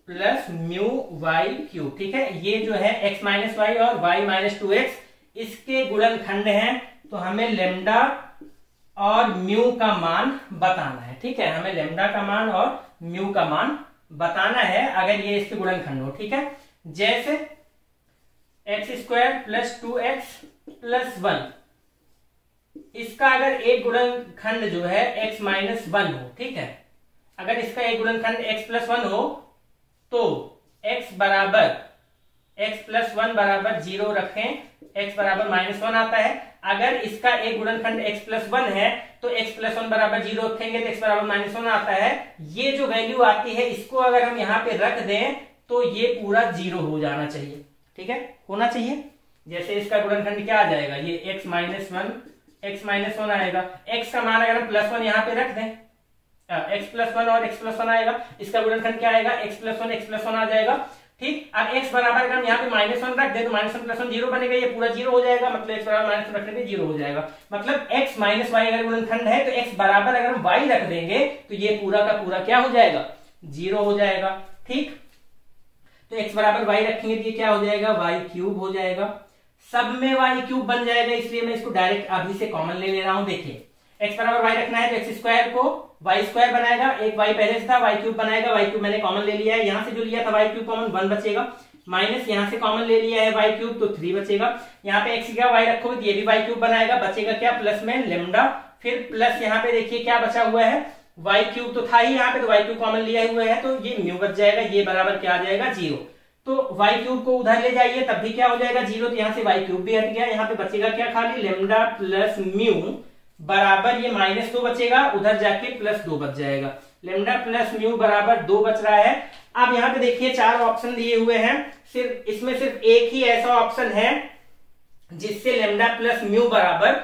plus μy³, ठीक है। ये जो है x - y और y - 2x इसके गुणनखंड हैं, तो हमें लेमडा और म्यू का मान बताना है, ठीक है, हमें लेमडा का मान और म्यू का मान बताना है अगर ये इसके गुणनखंड हो, ठीक है। जैसे x² + 2x + 1, इसका अगर एक गुणनखंड जो है x - 1 हो, ठीक है, अगर इसका एक गुणनखंड x + 1 हो तो x + 1 बराबर 0 रखें, x बराबर -1 आता है। अगर इसका एक गुणनखंड x + 1 है तो x + 1 बराबर 0 रखेंगे तो x बराबर -1 आता है। ये जो वैल्यू आती है इसको अगर हम यहाँ पे रख दें तो ये पूरा 0 हो जाना चाहिए, ठीक है, होना चाहिए। जैसे इसका गुणनखंड क्या आ जाएगा, ये x - 1 आएगा, x का मान अगर हम +1 यहाँ पे रख दें, x + 1 और x + 1 आएगा, इसका गुणनखंड क्या आएगा x + 1 आ जाएगा, ठीक। अब x बराबर अगर हम यहाँ पे -1 रख दे तो -1 + 1 0 बनेगा, ये पूरा 0 हो जाएगा, मतलब x बराबर -1 रखने पे 0 हो जाएगा। मतलब x - y अगर गुणनखंड है तो x बराबर अगर हम y रख देंगे तो ये पूरा का पूरा क्या हो जाएगा 0 हो जाएगा, ठीक। तो x बराबर y रखेंगे तो ये क्या हो जाएगा y³ हो जाएगा, सब में y³ बन जाएगा, इसलिए मैं इसको डायरेक्ट अभी से कॉमन ले रहा हूं। देखिए x बराबर y रखना है तो x² को y² बनाएगा, एक y पहले से था, y³ बनाएगा, y³ मैंने कॉमन ले लिया है, यहां से जो लिया था y³ कॉमन 1 बचेगा, माइनस यहां से कॉमन ले लिया है y³ तो 3 बचेगा, यहाँ पे x क्या y रखोगे तो ये भी y³ बनाएगा, बचेगा क्या प्लस में लेमडा, फिर प्लस यहाँ पे देखिए क्या बचा हुआ है y³ तो था ही यहाँ पे, तो y³ कॉमन लिया हुआ है तो ये म्यू बच जाएगा, ये बराबर क्या आ जाएगा 0। तो y³ को उधर ले जाइए तब भी क्या हो जाएगा 0, तो यहाँ से y³ भी हट गया, यहाँ पे बचेगा क्या खाली लेमडा प्लस म्यू बराबर ये -2 बचेगा, उधर जाके +2 बच जाएगा। लेमडा प्लस म्यू बराबर 2 बच रहा है। अब यहाँ पे देखिए 4 ऑप्शन दिए हुए हैं, इसमें सिर्फ एक ही ऐसा ऑप्शन है जिससे लेमडा प्लस म्यू बराबर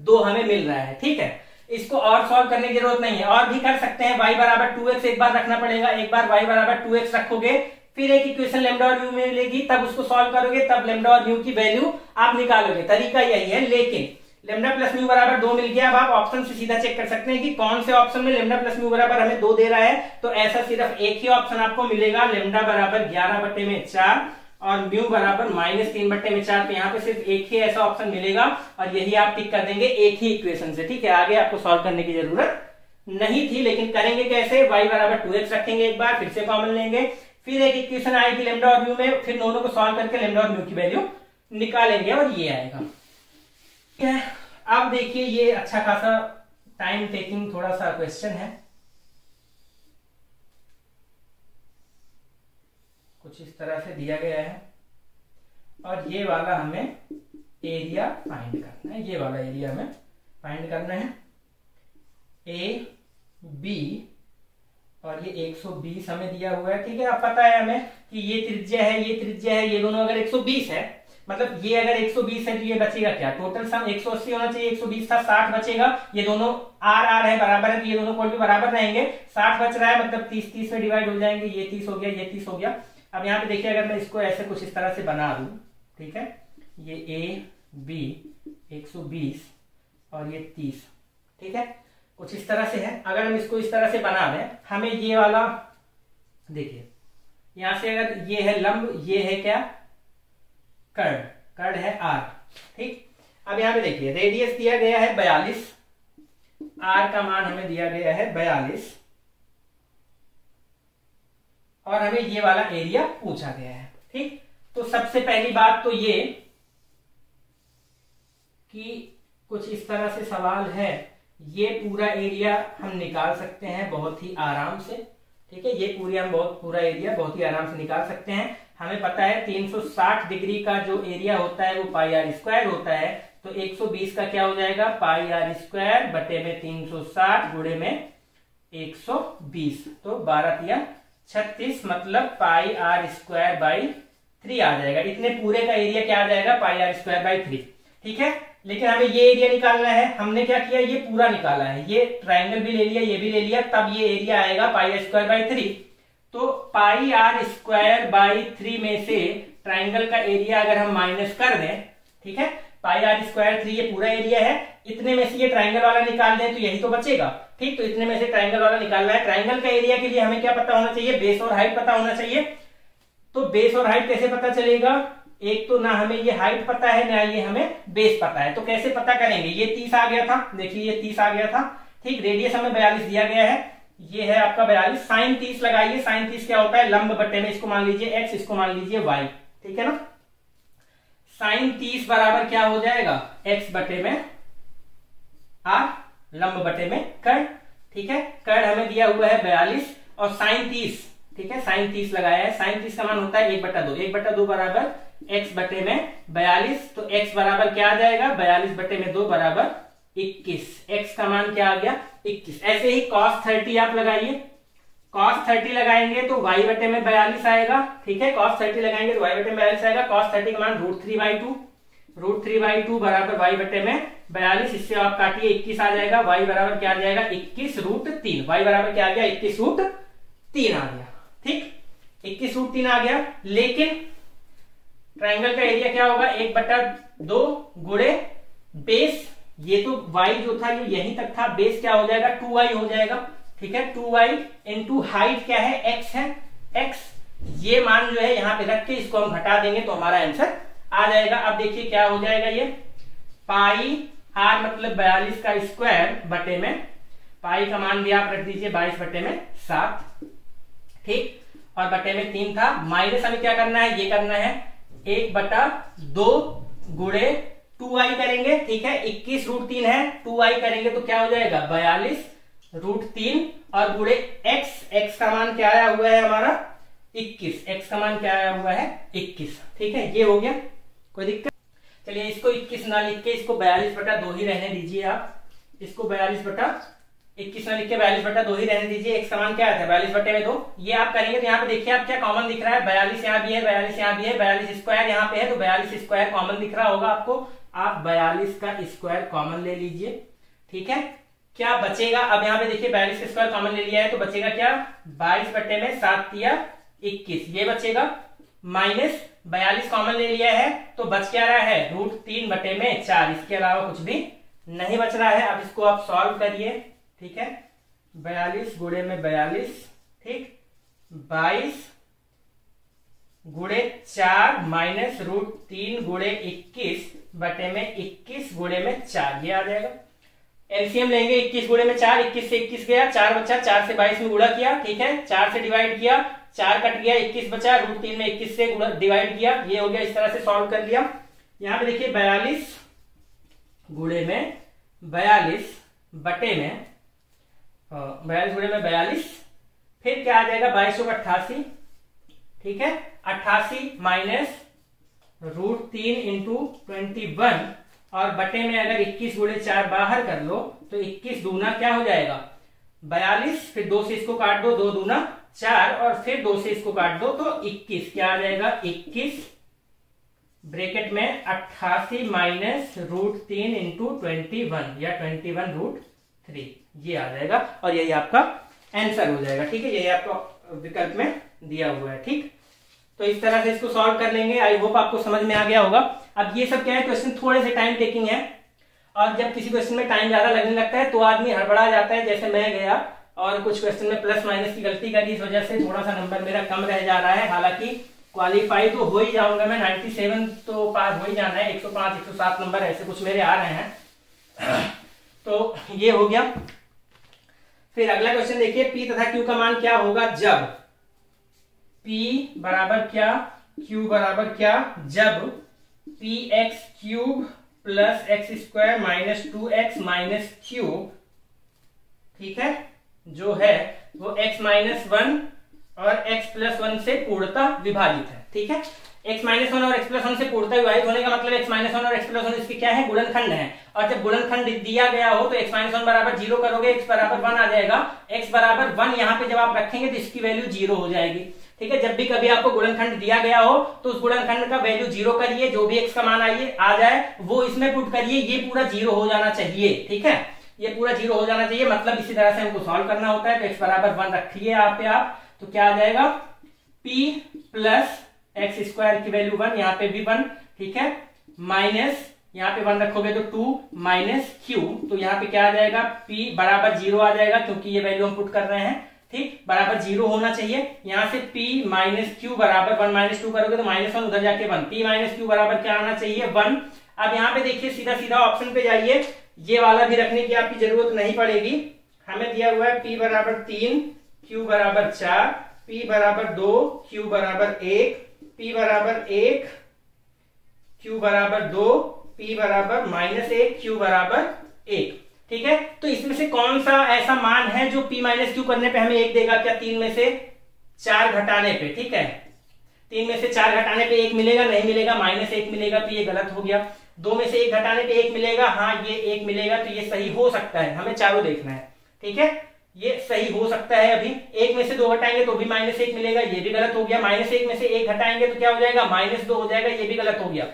2 हमें मिल रहा है। ठीक है, इसको और सॉल्व करने की जरूरत नहीं है, और भी कर सकते हैं। y बराबर 2x एक बार रखना पड़ेगा, एक बार y बराबर 2x रखोगे, फिर एक इक्वेशन लेमडा और म्यू में मिलेगी, तब उसको सॉल्व करोगे, तब लेमडा और म्यू की वैल्यू आप निकालोगे। तरीका यही है। लेकिन लेमडा प्लस म्यू बराबर 2 मिल गया। अब आप ऑप्शन से सीधा चेक कर सकते हैं कि कौन से ऑप्शन में लेमडा प्लस म्यू बराबर हमें 2 दे रहा है। तो ऐसा सिर्फ एक ही ऑप्शन आपको मिलेगा, लेमडा बराबर 11/4 और म्यू बराबर -3/4। तो यहाँ पे सिर्फ एक ही ऐसा ऑप्शन मिलेगा और यही आप टिक कर देंगे एक ही इक्वेशन से। ठीक है, आगे आपको सॉल्व करने की जरूरत नहीं थी, लेकिन करेंगे कैसे? y बराबर 2x रखेंगे, एक बार फिर से कॉमन लेंगे, फिर एक इक्वेशन आएगी लेमडा और म्यू में, फिर दोनों को सॉल्व करके लेमडा और म्यू की वैल्यू निकालेंगे और ये आएगा। ठीक है, अब देखिए ये अच्छा खासा टाइम टेकिंग थोड़ा सा क्वेश्चन है, कुछ इस तरह से दिया गया है और ये वाला हमें एरिया फाइंड करना है। ये वाला एरिया हमें फाइंड करना है, ए बी, और ये 120 हमें दिया हुआ है। ठीक है, अब पता है हमें कि ये त्रिज्या है, ये त्रिज्या है, ये दोनों अगर 120 है, मतलब ये अगर 120 है तो ये बचेगा क्या? टोटल सम 180 होना चाहिए, 120 था, 60 बचेगा। ये दोनों आर आर है, बराबर है, तो ये दोनों कोण भी बराबर रहेंगे। 60 बच रहा है, मतलब 30 में डिवाइड हो जाएंगे, ये 30 हो गया, ये 30 हो गया। अब यहाँ पे देखिए, अगर मैं इसको ऐसे कुछ इस तरह से बना दूं, ठीक है, ये ए बी 120 और ये 30, ठीक है, कुछ इस तरह से है। अगर हम इसको इस तरह से बना दें, हमें ये वाला देखिए, यहां से अगर ये है लंब, ये है क्या? कर्ड, कर्ड है आर। ठीक, अब यहां पे देखिए रेडियस दिया गया है 42, आर का मान हमें दिया गया है 42 और हमें ये वाला एरिया पूछा गया है। ठीक, तो सबसे पहली बात तो ये कि कुछ इस तरह से सवाल है, ये पूरा एरिया हम निकाल सकते हैं बहुत ही आराम से। ठीक है, ये पूरा एरिया बहुत ही आराम से निकाल सकते हैं। हमें पता है 360 डिग्री का जो एरिया होता है वो πr² होता है, तो 120 का क्या हो जाएगा? πr² बटे में 360 गुणे में 120, तो 12×3 = 36, मतलब πr²/3 आ जाएगा। इतने पूरे का एरिया क्या आ जाएगा? πr²/3। ठीक है, लेकिन हमें ये एरिया निकालना है। हमने क्या किया? ये पूरा निकाला है, ये ट्राइंगल भी ले लिया, ये भी ले लिया, तब ये एरिया आएगा πr²/3। तो πr²/3 में से ट्राइंगल का एरिया अगर हम माइनस कर दें, ठीक है, πr²3 ये पूरा एरिया है, इतने में से ये ट्राइंगल वाला निकाल दें तो यही तो बचेगा। ठीक, तो इतने में से ट्राइंगल वाला निकालना है। ट्राइंगल का एरिया के लिए हमें क्या पता होना चाहिए? बेस और हाइट पता होना चाहिए। तो बेस और हाइट कैसे पता चलेगा? एक तो ना हमें ये हाइट पता है, ना ये हमें बेस पता है, तो कैसे पता करेंगे? ये 30 आ गया था, देखिए ये 30 आ गया था। ठीक, रेडियस हमें 42 दिया गया है, ये है आपका 42। साइन 30 लगाइए, साइन 30 क्या होता है? लंब बटे में इसको मान लीजिए x, इसको मान लीजिए y। ठीक है ना, साइन 30 बराबर क्या हो जाएगा? x बटे में r, लंब बटे में कर्ड। ठीक है, कर्ड हमें दिया हुआ है 42 और साइन 30, ठीक है, साइन 30 लगाया है। साइन 30 का मान होता है 1/2, 1/2 बराबर x बटे में 42, तो x बराबर क्या आ जाएगा? 42 बटे में 2 बराबर 21। x का मान क्या आ गया? 21। ऐसे ही cos 30 आप लगाइए, cos 30 लगाएंगे तो y बटे में 42 आएगा। ठीक है, cos 30 लगाएंगे तो y बटे में 42 आएगा। cos 30 का मान √3/2, √3/2 बराबर y बटे में 42। इससे आप काटिए 21 आ जाएगा। y बराबर क्या आ जाएगा? 21√3। y बराबर क्या आ गया? 21√3 आ गया। ठीक, 21√3 आ गया। लेकिन ट्राइंगल का एरिया क्या होगा? 1/2 गुणे बेस, ये तो y जो था ये यहीं तक था, बेस क्या हो जाएगा? 2y हो जाएगा। ठीक है, 2y इंटू हाइट क्या है? x है, x। ये मान जो है यहाँ पे रख के इसको हम घटा देंगे तो हमारा आंसर आ जाएगा। अब देखिए क्या हो जाएगा, ये पाई r मतलब 42 का स्क्वायर बटे में, पाई का मान भी आप रख दीजिए 22 बटे में 7। ठीक, और बटे में 3 था, माइनस हमें क्या करना है? ये करना है 1/2 गुणे 2y करेंगे। ठीक है, 21√3 है, 2y करेंगे तो क्या हो जाएगा? 42√3 और गुणे x का मान क्या आया हुआ है हमारा? 21। x का मान क्या आया हुआ है? 21। ठीक है, ये हो गया, कोई दिक्कत? चलिए इसको 21 ना लिख के इसको 42/2 ही रहने दीजिए आप। इसको 42/21 में लिख के 42/2 ही रहने दीजिए। एक समान क्या आता है 42/2। ये आप करेंगे तो यहाँ पे देखिए आप क्या कॉमन दिख रहा है, 42 यहाँ भी है, 42 यहाँ भी है, 42 स्क्वायर यहाँ पे है, तो 42 स्क्वायर कॉमन दिख रहा होगा आपको। आप 42 का स्क्वायर कॉमन ले लीजिए, ठीक है। क्या बचेगा, अब यहाँ पे देखिए 42 का स्क्वायर कॉमन ले लिया है तो बचेगा क्या, 22/7 ये बचेगा, माइनस 42 कॉमन ले लिया है तो बच क्या रहा है, √3/4। इसके अलावा कुछ भी नहीं बच रहा है। अब इसको आप सॉल्व करिए, ठीक है। 42 गुणे में 42, ठीक, 22 गुणे 4 माइनस √3 गुणे 21/21 गुणे में 4, ये आ जाएगा। एलसीएम लेंगे 21 गुणे में 4, 21 से 21 गया, 4 बचा, 4 से 22 में गुणा किया, ठीक है, 4 से डिवाइड किया, 4 कट गया, 21 बचा, √3 में 21 से डिवाइड किया, ये हो गया। इस तरह से सॉल्व कर लिया। यहाँ पे देखिए 42 गुणे में 42 बटे में 42 गुणे में 42, फिर क्या आ जाएगा 2288, ठीक है, 88 माइनस √3 इंटू 21 और बटे में अगर 21 गुणे 4 बाहर कर लो तो 21 दूना क्या हो जाएगा 42, फिर 2 से इसको काट दो, 2 दूना 4 और फिर 2 से इसको काट दो तो 21, क्या आ जाएगा 21 ब्रैकेट में 88 माइनस √3 इंटू 21 या 21√3, ये आ जाएगा और यही आपका आंसर हो जाएगा, ठीक है। यही आपका विकल्प में दिया हुआ है, ठीक। तो इस तरह से इसको सॉल्व कर लेंगे। आई होप आपको समझ में आ गया होगा। अब ये सब क्या है, क्वेश्चन थोड़े से टाइम टेकिंग है और जब किसी क्वेश्चन में टाइम ज्यादा लगने लगता है तो आदमी हड़बड़ा जाता है। जैसे मैं गया और कुछ क्वेश्चन में प्लस माइनस की गलती करी, इस वजह से थोड़ा सा नंबर मेरा कम रह जा रहा है। हालांकि क्वालिफाई तो हो ही जाऊंगा मैं, 97 तो पास हो ही जाना है, 105 107 नंबर ऐसे कुछ मेरे आ रहे हैं। तो ये हो गया। फिर अगला क्वेश्चन देखिए, P तथा Q का मान क्या होगा जब P बराबर क्या, Q बराबर क्या, जब px³ plus x² minus 2x minus Q, ठीक है, जो है वो x माइनस 1 और x प्लस 1 से पूर्णतः विभाजित है, ठीक है। x माइनस 1 और x प्लस 1 से पूर्णतः विभाजित होने का मतलब x माइनस 1 और x प्लस 1 इसके क्या है, गुणनखंड है। और जब गुणनखंड दिया गया हो तो x माइनस 1 बराबर 0 करोगे, x बराबर 1 आ जाएगा। x बराबर 1 यहाँ पे जब आप रखेंगे तो इसकी वैल्यू 0 हो जाएगी, ठीक है। जब भी कभी आपको गुणनखंड दिया गया हो तो उस गुणनखंड का वैल्यू 0 करिए, जो भी x का मान आ जाए वो इसमें पुट करिए, ये पूरा 0 हो जाना चाहिए, ठीक है, ये पूरा 0 हो जाना चाहिए। मतलब इसी तरह से हमको सॉल्व करना होता है। तो x बराबर 1 रखिए यहाँ पे आप, तो क्या आ जाएगा p प्लस x² की वैल्यू 1, यहाँ पे भी 1, ठीक है, माइनस यहाँ पे 1 रखोगे तो 2 माइनस q, तो यहाँ पे क्या आ जाएगा p बराबर 0 आ जाएगा क्योंकि ये वैल्यू हम पुट कर रहे हैं, ठीक, बराबर 0 होना चाहिए। यहाँ से p माइनस q बराबर 1 माइनस 2 करोगे तो -1 उधर जाके 1, p माइनस q बराबर क्या आना चाहिए 1। अब यहाँ पे देखिए सीधा सीधा ऑप्शन पे जाइए, ये वाला भी रखने की आपकी जरूरत नहीं पड़ेगी। हमें दिया हुआ है p बराबर 3, q बराबर 4, p बराबर 2, q बराबर 1, p बराबर 1, q बराबर 2, p बराबर -1, q बराबर 1, ठीक है। तो इसमें से कौन सा ऐसा मान है जो p माइनस क्यू करने पे हमें 1 देगा, क्या 3 में से 4 घटाने पे, ठीक है, 3 में से 4 घटाने पे 1 मिलेगा, नहीं मिलेगा, -1 मिलेगा, तो ये गलत हो गया। 2 में से 1 घटाने पे 1 मिलेगा, हाँ ये 1 मिलेगा, तो ये सही हो सकता है। हमें चारों देखना है, ठीक है, ये सही हो सकता है। अभी 1 में से 2 घटाएंगे तो भी -1 मिलेगा, ये भी गलत हो गया। -1 में से 1 घटाएंगे तो क्या हो जाएगा -2 हो जाएगा, ये भी गलत हो गया।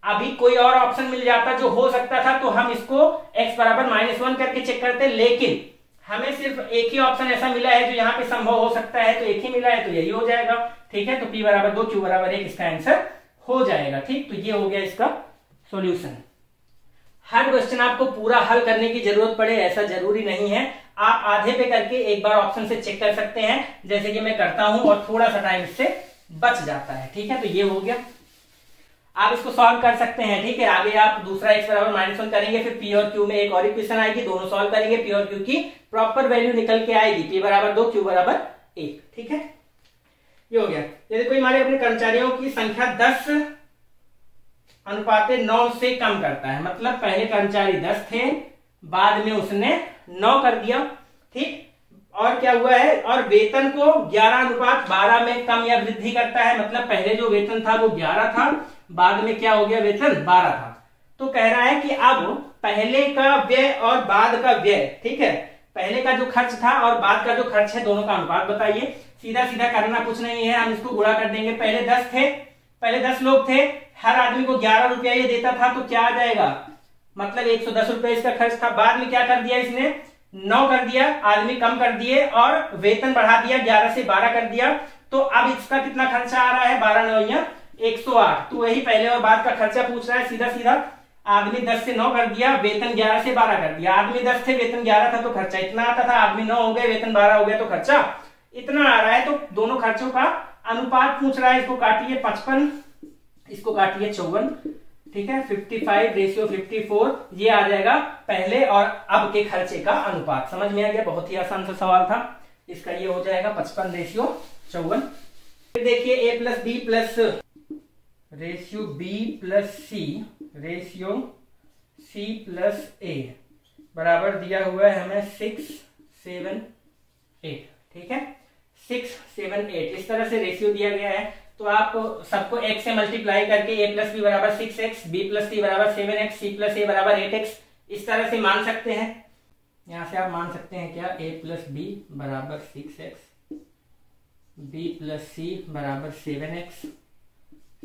अभी कोई और ऑप्शन मिल जाता जो हो सकता था तो हम इसको x बराबर -1 करके चेक करते, लेकिन हमें सिर्फ एक ही ऑप्शन ऐसा मिला है जो यहाँ पे संभव हो सकता है, तो एक ही मिला है तो यही हो जाएगा, ठीक है। तो p बराबर 2, q बराबर 1 इसका आंसर हो जाएगा, ठीक। तो ये हो गया इसका सॉल्यूशन। हर क्वेश्चन आपको पूरा हल करने की जरूरत पड़े ऐसा जरूरी नहीं है, आप आधे पे करके एक बार ऑप्शन से चेक कर सकते हैं, जैसे कि मैं करता हूं, और थोड़ा सा टाइम इससे बच जाता है, ठीक है। तो ये हो गया, आप इसको सॉल्व कर सकते हैं, ठीक है। आगे आप दूसरा x बराबर -1 करेंगे, फिर p और q में एक और इक्वेशन आएगी, दोनों सॉल्व करेंगे, p और q की प्रॉपर वैल्यू निकल के आएगी, p बराबर 2, q बराबर 1, ठीक है। ये हो गया। यदि कोई हमारे अपने कर्मचारियों की संख्या 10:9 से कम करता है, मतलब पहले कर्मचारी 10 थे, बाद में उसने 9 कर दिया, ठीक, और क्या हुआ है, और वेतन को 11:12 में कम या वृद्धि करता है, मतलब पहले जो वेतन था वो 11 था, बाद में क्या हो गया, वेतन 12 था। तो कह रहा है कि अब पहले का व्यय और बाद का व्यय, ठीक है, पहले का जो खर्च था और बाद का जो खर्च है दोनों का अनुपात बताइए। सीधा सीधा करना कुछ नहीं है, हम इसको गुणा कर देंगे। पहले 10 थे, पहले 10 लोग थे, हर आदमी को 11 रुपया ये देता था, तो क्या आ जाएगा, मतलब 110 रुपए इसका खर्च था। बाद में क्या कर दिया इसने, 9 कर दिया, आदमी कम कर दिए और वेतन बढ़ा दिया, 11 से 12 कर दिया। तो अब इसका कितना खर्चा आ रहा है, 12 9 108। तो वही पहले और बाद का खर्चा पूछ रहा है सीधा सीधा। आदमी 10 से 9 कर दिया, वेतन 11 से 12 कर दिया। आदमी 10 थे, वेतन 11 था, तो खर्चा इतना आता था। आदमी 9 हो गए, वेतन 12 हो गया, तो खर्चा इतना आ रहा है। तो दोनों खर्चों का अनुपात पूछ रहा है। इसको काटिए 55, इसको काटिए 54, ठीक है, 55:54, ये आ जाएगा पहले और अब के खर्चे का अनुपात। समझ में आ गया, बहुत ही आसान सा सवाल था। इसका ये हो जाएगा 55:54। फिर देखिए A plus B plus ratio B plus C plus A बराबर दिया हुआ है हमें 6 7 8, ठीक है, 6 7 8 इस तरह से रेशियो दिया गया है। तो आप सबको x से मल्टीप्लाई करके A प्लस बी बराबर 6x, B प्लस C बराबर 7x, C प्लस A बराबर 8x इस तरह से मान सकते हैं। यहां से आप मान सकते हैं क्या, A प्लस बी बराबर 6x, B प्लस C बराबर 7x,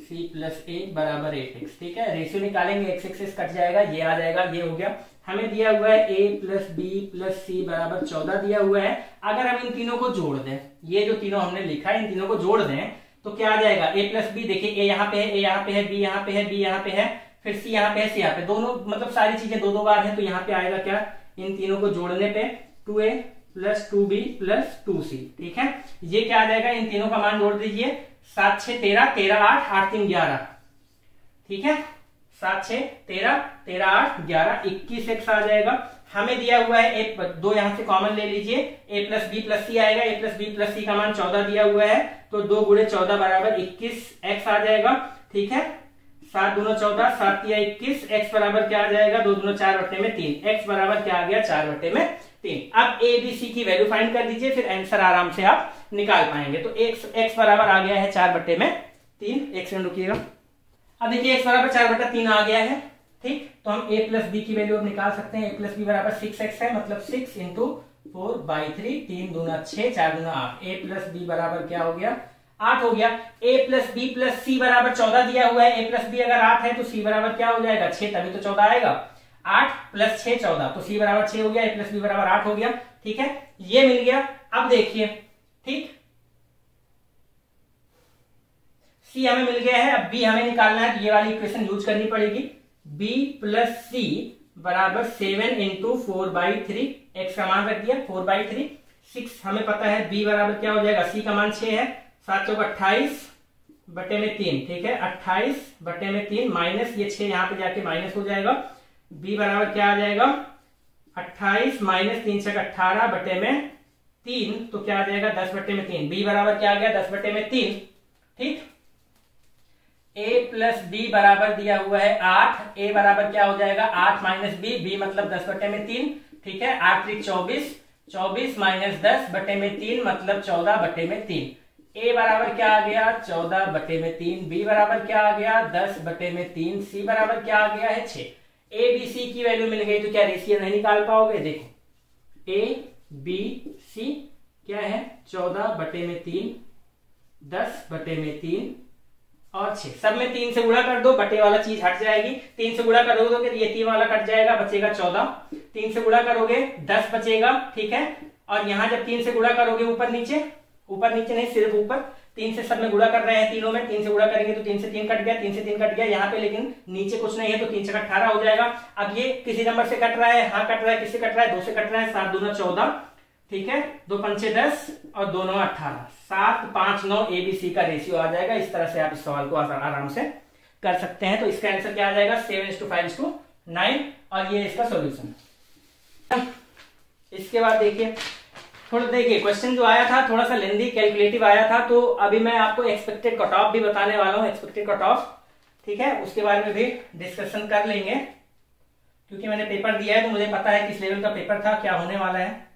C प्लस A बराबर 8x, ठीक है। रेशियो निकालेंगे, x एक्सिस कट जाएगा, ये आ जाएगा, ये हो गया। हमें दिया हुआ है A plus B plus C बराबर 14 दिया हुआ है। अगर हम इन तीनों को जोड़ दें, ये जो तीनों हमने लिखा है इन तीनों को जोड़ दें तो क्या आ जाएगा, A प्लस बी, देखिए A यहाँ पे है, A यहाँ पे है, B यहाँ पे है, B यहाँ पे है, फिर C यहाँ पे है, C यहाँ पे, दोनों मतलब सारी चीजें दो दो बार है। तो यहाँ पे आएगा क्या, इन तीनों को जोड़ने पे 2A plus 2B plus 2C, ठीक है। ये क्या आ जाएगा, इन तीनों का मान जोड़ दीजिए, 7 6 13 13 8 8 3 11, ठीक है, 7 6 13 13 8 11 21x आ जाएगा। हमें दिया हुआ है दो यहां से कॉमन ले लीजिए, A प्लस बी प्लस सी आएगा। A प्लस बी प्लस सी का मान 14 दिया हुआ है, तो 2 गुणे 14 बराबर 21x आ जाएगा, ठीक है। 7 दूना 14, 7 तिया 21, x बराबर क्या आ जाएगा, 2 दूना 4 बटे में 3, x बराबर क्या आ गया, 4 बटे में 3। अब A B C की वैल्यू फाइंड कर दीजिए, फिर आंसर आराम से आप निकाल पाएंगे। तो x बराबर आ गया है 4 बटे में 3, एक सेकंड रुकिएगा। अब देखिए x बराबर 4 बटा 3 आ गया है, ठीक। तो हम A प्लस बी की वैल्यू अब निकाल सकते हैं। A प्लस बी बराबर 6x है, मतलब 6 इंटू 4/3, 3 दूना 6 4 दूना 8। A प्लस बी बराबर क्या हो गया, 8 हो गया। A प्लस बी प्लस सी बराबर 14 दिया हुआ है। A प्लस बी अगर 8 है तो C बराबर क्या हो जाएगा, 6, तभी तो 14 आएगा। 8 प्लस 6 14, तो C बराबर 6 हो गया, A प्लस बी बराबर 8 हो गया, ठीक है, ये मिल गया। अब देखिए, ठीक, C हमें मिल गया है, अब B हमें निकालना है, तो ये वाली इक्वेशन यूज करनी पड़ेगी। B प्लस सी बराबर 7 इंटू 4/3, x का मान रख दिया 4/3, 6 हमें पता है। B बराबर क्या हो जाएगा, C का मान 6 है, 7 चौक 28 बटे में 3, ठीक है, 28 बटे में 3 माइनस ये 6 यहाँ पे जाके माइनस हो जाएगा। B बराबर क्या आ जाएगा, 28 माइनस 3 छक 18 बटे में 3, तो क्या आ जाएगा 10 बटे में 3। B बराबर क्या आ गया, 10 बटे में 3, ठीक। A प्लस बी बराबर दिया हुआ है 8, A बराबर क्या हो जाएगा, 8 माइनस बी, B मतलब 10 बटे में 3, ठीक है, 8 3 24, 24 माइनस 10 बटे में 3 मतलब 14 बटे में 3। A बराबर क्या आ गया, 14 बटे में 3, B बराबर क्या आ गया, 10 बटे में 3, C बराबर क्या आ गया है 6। A B C की वैल्यू मिल गई, तो क्या रेशियो नहीं निकाल पाओगे, देखो A B C क्या है, 14 बटे में 3, 10 बटे में 3 और 6, सब में 3 से गुणा कर दो, बटे वाला चीज हट जाएगी। 3 से गुणा करोगे तो ये 3 वाला कट जाएगा, बचेगा 14। 3 से गुणा करोगे 10 बचेगा, ठीक है। और यहां जब 3 से गुणा करोगे ऊपर नीचे नहीं, सिर्फ ऊपर, 3 से सब में गुणा कर रहे हैं, तीनों में 3 से गुणा करेंगे तो 3 से 3 कट गया, 3 से 3 कट गया यहाँ पे, लेकिन नीचे कुछ नहीं है तो 3 से 18 हो जाएगा। अब ये किसी नंबर से कट रहा है, हाँ कट रहा है, किससे कट रहा है, 2 से कट रहा है, 7 दूना 14, ठीक है, 2 पंचे 10 और 2 9 18, 7 5 9 ABC का रेशियो आ जाएगा। इस तरह से आप इस सवाल को आराम से कर सकते हैं। तो इसका आंसर क्या आ जाएगा, 7:5:9, और ये इसका सॉल्यूशन। इसके बाद देखिए, थोड़ा देखिए क्वेश्चन जो आया था थोड़ा सा लेंदी कैलकुलेटिव आया था, तो अभी मैं आपको एक्सपेक्टेड कट ऑफ भी बताने वाला हूं, एक्सपेक्टेड कट ऑफ, ठीक है, उसके बारे में भी डिस्कशन कर लेंगे, क्योंकि मैंने पेपर दिया है तो मुझे पता है किस लेवल का पेपर था, क्या होने वाला है।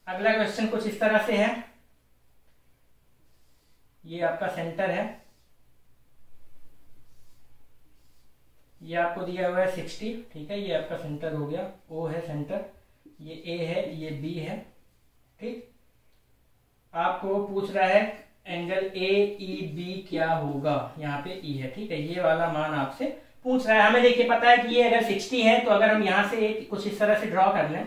अगला क्वेश्चन कुछ इस तरह से है, ये आपका सेंटर है, ये आपको दिया हुआ है 60, ठीक है, ये आपका सेंटर हो गया, ओ है सेंटर, ये ए है, ये बी है, ठीक। आपको पूछ रहा है एंगल ए ई बी क्या होगा, यहाँ पे ई है, ठीक है, ये वाला मान आपसे पूछ रहा है। हमें देखिए पता है कि ये अगर 60 है तो अगर हम यहाँ से कुछ इस तरह से ड्रॉ कर लें,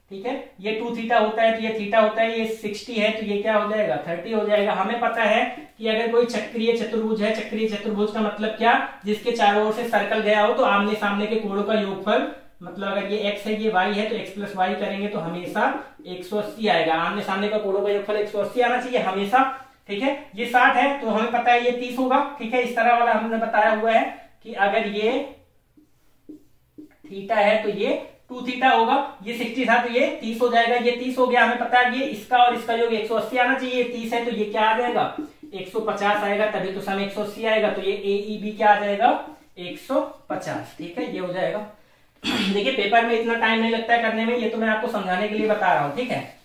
ठीक है, ये 2 थीटा होता है तो ये थीटा होता है, ये 60 है तो ये क्या हो जाएगा 30 हो जाएगा। हमें पता है कि अगर कोई चक्रीय चतुर्भुज है, चक्रीय चतुर्भुज का मतलब क्या, जिसके चारों ओर से सर्कल गया हो तो आमने सामने के कोणों का योगफल, मतलब अगर ये x है ये y है तो x प्लस वाई करेंगे तो हमेशा 180 आएगा। आमने सामने का कोणों का योगफल 180 आना चाहिए हमेशा, ठीक है। ये 60 है तो हमें पता है ये 30 होगा, ठीक है। इस तरह वाला हमने बताया हुआ है कि अगर ये थीटा है तो ये 2 थीटा होगा, ये 60 था तो ये 30 हो जाएगा, ये 30 हो गया। हमें पता है कि इसका और इसका योग 180 आना चाहिए, 30 है तो ये क्या आ जाएगा 150 आएगा, तभी तो सम 180 आएगा, तो ये ए ई बी क्या आ जाएगा 150, ठीक है, ये हो जाएगा। देखिए पेपर में इतना टाइम नहीं लगता है करने में, ये तो मैं आपको समझाने के लिए बता रहा हूं, ठीक है।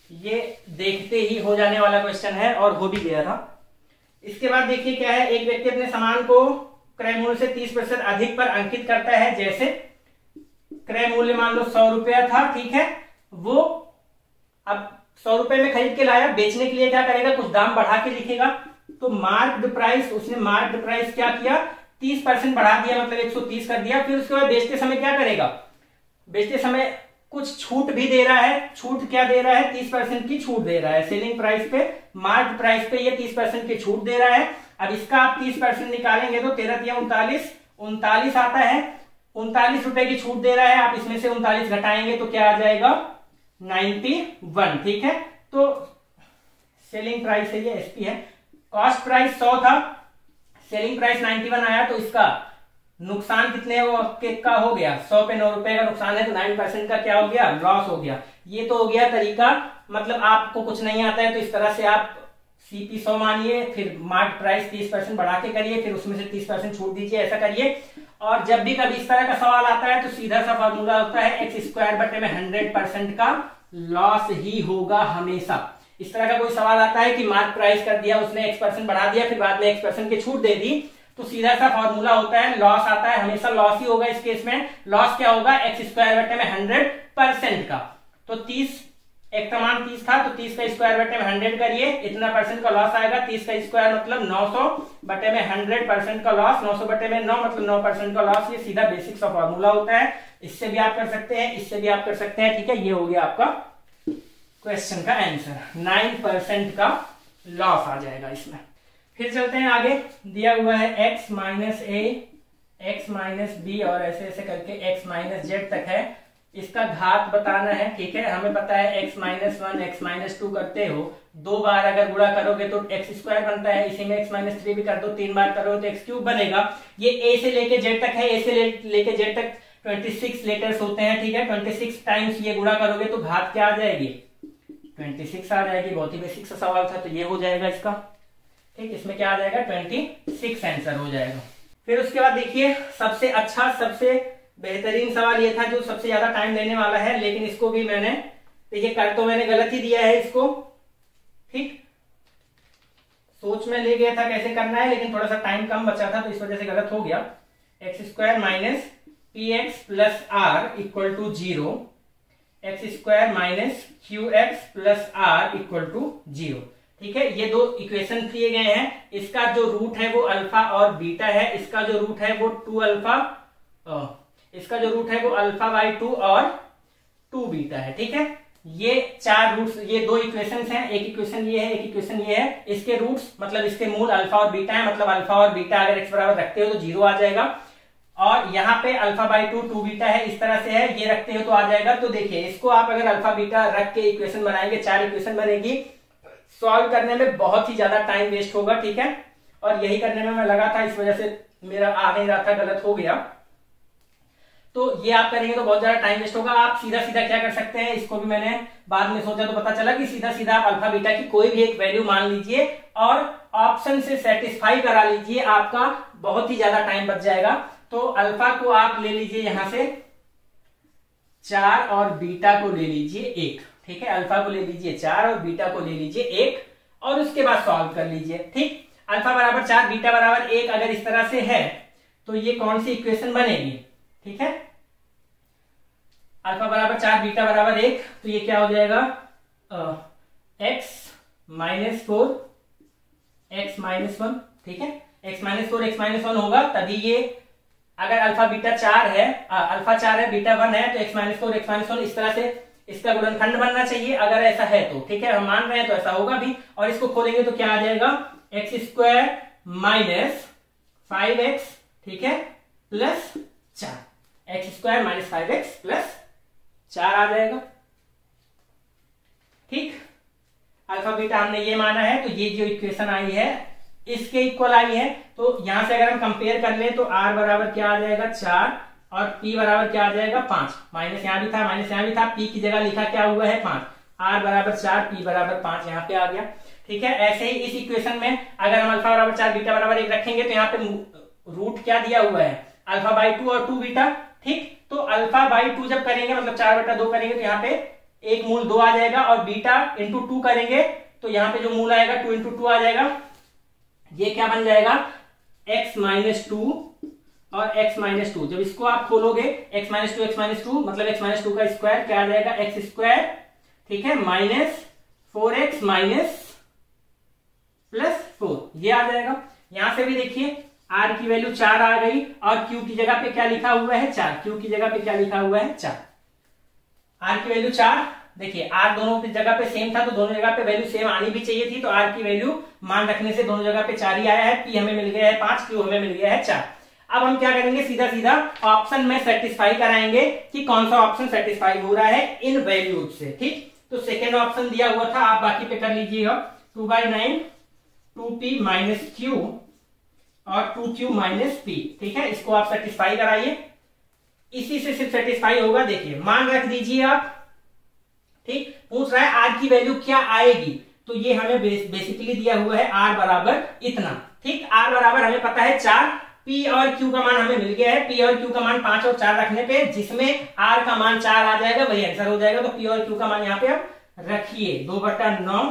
ये देखते ही हो जाने वाला क्वेश्चन है और हो भी गया था। इसके बाद देखिए क्या है, एक व्यक्ति अपने सामान को क्रय मूल्य से 30% अधिक पर अंकित करता है। जैसे क्रय मूल्य मान लो 100 रुपया था, ठीक है, वो अब 100 रुपए में खरीद के लाया, बेचने के लिए क्या करेगा, कुछ दाम बढ़ा के लिखेगा, तो मार्क्ड प्राइस, उसने मार्क्ड प्राइस क्या किया 30% बढ़ा दिया, मतलब 130 कर दिया। फिर उसके बाद बेचते समय क्या करेगा, बेचते समय कुछ छूट भी दे रहा है। छूट क्या दे रहा है, 30% की छूट दे रहा है। सेलिंग प्राइस पे, मार्क्ड प्राइस पे ये 30% की छूट दे रहा है। अब इसका आप 30% निकालेंगे तो 13 या 39 आता है। 39 रुपए की छूट दे रहा है, आप इसमें से 39 घटाएंगे तो क्या आ जाएगा 91, ठीक है। तो सेलिंग प्राइस है, ये एसपी है। कॉस्ट प्राइस 100 था, सेलिंग प्राइस 91 आया, तो इसका नुकसान कितने वो का हो गया, 100 पे 9 रुपए का नुकसान है, तो 9% का क्या हो गया, लॉस हो गया। ये तो हो गया तरीका, मतलब आपको कुछ नहीं आता है तो इस तरह से आप सीपी 100 मानिए, फिर मार्क प्राइस 30% बढ़ा के करिए, फिर उसमें से 30% छूट दीजिए, ऐसा करिए। और जब भी कभी इस तरह का सवाल आता है तो सीधा सा फॉर्मूला होता है x² बटे में 100% का लॉस ही होगा हमेशा। इस तरह का कोई सवाल आता है कि मार्क प्राइस कर दिया उसने, x% बढ़ा दिया, फिर बाद में x% की छूट दे दी, तो सीधा सा फॉर्मूला होता है लॉस आता है, हमेशा लॉस ही होगा। इस केस में लॉस क्या होगा, x² बटे में 100% का। तो 30 एक का मान 30 था, तो 30 का स्क्वायर बटे में 100 करिए, इतना परसेंट का लॉस आएगा। 30 का स्क्वायर मतलब 900 बटे में 100% का लॉस, 900 बटे में 9 मतलब 9% का लॉस। ये सीधा बेसिक सा फॉर्मूला होता है, इससे भी आप कर सकते हैं, इससे भी आप कर सकते हैं, ठीक है। ये हो गया आपका क्वेश्चन का आंसर, 9% का लॉस आ जाएगा इसमें। फिर चलते हैं आगे, दिया हुआ है x माइनस ए, x माइनस बी और ऐसे ऐसे करके x माइनस जेड तक है। इसका घात बताना है, ठीक है। हमें पता है x माइनस 1 x माइनस 2 करते हो, 2 बार अगर गुणा करोगे तो x² बनता है, इसी में x माइनस 3 भी कर दो, 3 बार करोगे तो x³ बनेगा। ये a से लेके z तक है, a से लेके z तक 26 लेटर्स होते हैं, ठीक है। 26 टाइम्स ये गुणा करोगे तो घात क्या आ जाएगी 26 आ जाएगी। बहुत ही बेसिक सा सवाल था, तो ये हो जाएगा इसका, ठीक। इसमें क्या आ जाएगा 26 आंसर हो जाएगा। फिर उसके बाद देखिए सबसे अच्छा, सबसे बेहतरीन सवाल ये था जो सबसे ज्यादा टाइम लेने वाला है, लेकिन इसको भी मैंने, देखिए कर तो मैंने गलत ही दिया है इसको, ठीक। सोच में ले गया था कैसे करना है, लेकिन थोड़ा सा टाइम कम बचा था तो इस वजह से गलत हो गया। x² minus px plus r equal to 0, x² minus qx plus r equal to 0, ठीक है। ये दो इक्वेशन दिए गए हैं, इसका जो रूट है वो अल्फा और बीटा है, इसका जो रूट है वो 2 अल्फा, इसका जो रूट है वो अल्फा बाई 2 और 2 बीटा है, ठीक है। ये 4 रूट्स, ये 2 इक्वेशंस हैं, एक इक्वेशन ये है, एक इक्वेशन ये है। इसके रूट्स मतलब इसके मूल अल्फा और बीटा है, मतलब अल्फा और बीटा अगर x बराबर रखते हो तो 0 आ जाएगा। और यहाँ पे अल्फा बाई 2 2 बीटा है, इस तरह से है, ये रखते हो तो आ जाएगा। तो देखिए इसको आप अगर अल्फा बीटा रख के इक्वेशन बनाएंगे, 4 इक्वेशन बनेगी। सॉल्व करने में बहुत ही ज्यादा टाइम वेस्ट होगा, ठीक है। और यही करने में मैं लगा था, इस वजह से मेरा आ नहीं रहा था, गलत हो गया। तो ये आप करेंगे तो बहुत ज्यादा टाइम वेस्ट होगा। आप सीधा सीधा क्या कर सकते हैं, इसको भी मैंने बाद में सोचा तो पता चला कि सीधा सीधा आप अल्फा बीटा की कोई भी एक वैल्यू मान लीजिए और ऑप्शन से सेटिस्फाई करा लीजिए, आपका बहुत ही ज्यादा टाइम बच जाएगा। तो अल्फा को आप ले लीजिए यहां से 4 और बीटा को ले लीजिए 1, ठीक है। अल्फा को ले लीजिए 4 और बीटा को ले लीजिए 1 और उसके बाद सॉल्व कर लीजिए, ठीक। अल्फा बराबर 4 बीटा बराबर 1 अगर इस तरह से है तो ये कौन सी इक्वेशन बनेगी, ठीक है। अल्फा बराबर 4 बीटा बराबर 1, तो ये क्या हो जाएगा x माइनस 4 x माइनस 1, ठीक है। x माइनस 4 x माइनस 1 होगा तभी ये, अगर अल्फा बीटा 4 है, अल्फा 4 है बीटा 1 है, तो x माइनस 4 x माइनस 1 इस तरह से इसका गुणनखंड बनना चाहिए। अगर ऐसा है तो ठीक है, हम मान रहे हैं तो ऐसा होगा भी। और इसको खोलेंगे तो क्या आ जाएगा, एक्स स्क्वायर माइनस 5x, ठीक है, plus 4, x square minus 5x plus 4 आ जाएगा, ठीक। अल्फा बीटा हमने ये माना है, तो ये जो इक्वेशन आई है इसके इक्वल आई है। तो यहां से अगर हम कंपेयर कर ले तो r बराबर क्या आ जाएगा 4 और p बराबर क्या आ जाएगा 5, माइनस यहां भी था माइनस यहां भी था, p की जगह लिखा क्या हुआ है 5, r बराबर 4 p बराबर 5 यहाँ पे आ गया, ठीक है। ऐसे ही इस इक्वेशन में अगर हम अल्फा बराबर 4 बीटा बराबर 1 रखेंगे तो यहाँ पे रूट क्या दिया हुआ है अल्फा बाई 2 और 2 बीटा, ठीक। तो अल्फा बाई 2 जब करेंगे मतलब 4/2 करेंगे तो यहाँ पे एक मूल 2 आ जाएगा, और बीटा इंटू 2 करेंगे तो यहाँ पे जो मूल आएगा 2 इंटू 2 आ जाएगा। ये क्या बन जाएगा x माइनस 2 और x माइनस 2। जब इसको आप खोलोगे x माइनस 2 मतलब x माइनस 2 का स्क्वायर क्या आ जाएगा x स्क्वायर, ठीक है, माइनस 4x माइनस प्लस 4, ये आ जाएगा। यहां से भी देखिए r की वैल्यू 4 आ गई और q की जगह पे क्या लिखा हुआ है 4, q की जगह पे क्या लिखा हुआ है 4, r की वैल्यू 4। देखिए r दोनों की जगह पे सेम था तो दोनों जगह पे वैल्यू सेम आनी भी चाहिए थी, तो r की वैल्यू मान रखने से दोनों जगह पे 4 ही आया है। p हमें मिल गया है 5, q हमें मिल गया है 4। अब हम क्या करेंगे, सीधा सीधा ऑप्शन में सेटिस्फाई कराएंगे कि कौन सा ऑप्शन सेटिस्फाई हो रहा है इन वैल्यूज से, ठीक। तो सेकेंड ऑप्शन दिया हुआ था, आप बाकी पे कर लीजिएगा, 2/9 2p माइनस q और 2q माइनस p, ठीक है। इसको आप सेटिस्फाई कराइए, इसी से सिर्फ सेटिस्फाई होगा। देखिए मान रख दीजिए आप, ठीक। पूछ रहा है r की वैल्यू क्या आएगी, तो ये हमें बेसिकली दिया हुआ है r बराबर इतना, ठीक। r बराबर हमें पता है 4, p और q का मान हमें मिल गया है, p और q का मान 5 और 4 रखने पे जिसमें r का मान 4 आ जाएगा वही आंसर हो जाएगा। तो p और q का मान यहाँ पे आप रखिए 2/9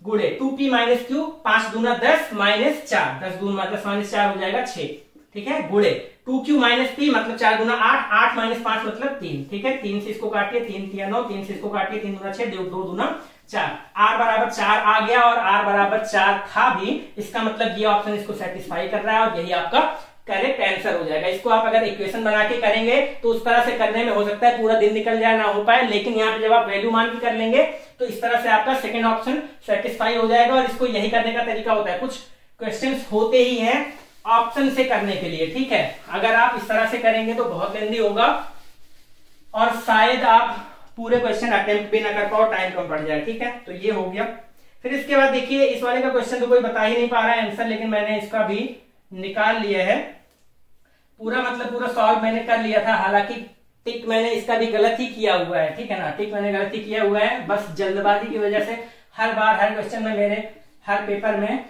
गुणे 2p माइनस q, 5 दूना 10 माइनस 4, 10 दूना 10 माइनस 4 हो जाएगा 6, ठीक है, गुणे 2q माइनस p मतलब 4 दूना 8, 8 माइनस 5 मतलब 3, ठीक है। 3 से इसको काटिए, 3 3 9, 3 से इसको काटिए, 3 दूना 6, 2 दूना 4, r बराबर 4 आ गया और r बराबर 4 था भी, इसका मतलब ये ऑप्शन इसको सेटिस्फाई कर रहा है और यही आपका करेक्ट आंसर हो जाएगा। इसको आप अगर इक्वेशन बना के करेंगे तो उस तरह से करने में हो सकता है पूरा दिन निकल जाए, ना हो पाए, लेकिन यहाँ पे जब आप वैल्यू मान के कर लेंगे तो इस तरह से आपका सेकंड ऑप्शन सेटिस्फाई हो जाएगा। और इसको यही करने का तरीका होता है, कुछ क्वेश्चंस होते ही हैं ऑप्शन से करने के लिए, ठीक है। अगर आप इस तरह से करेंगे तो बहुत लेंदी होगा और शायद आप पूरे क्वेश्चन अटेम्प्ट भी ना कर पाओ, टाइम कम पड़ जाए, ठीक है। तो ये हो गया। फिर इसके बाद देखिए इस वाले का क्वेश्चन तो कोई बता ही नहीं पा रहा है आंसर, लेकिन मैंने इसका भी निकाल लिया है पूरा, मतलब पूरा सॉल्व मैंने कर लिया था। हालांकि टिक मैंने इसका भी गलत ही किया हुआ है, ठीक है ना, टिक मैंने गलत ही किया हुआ है, बस जल्दबाजी की वजह से हर बार हर क्वेश्चन में मेरे हर पेपर में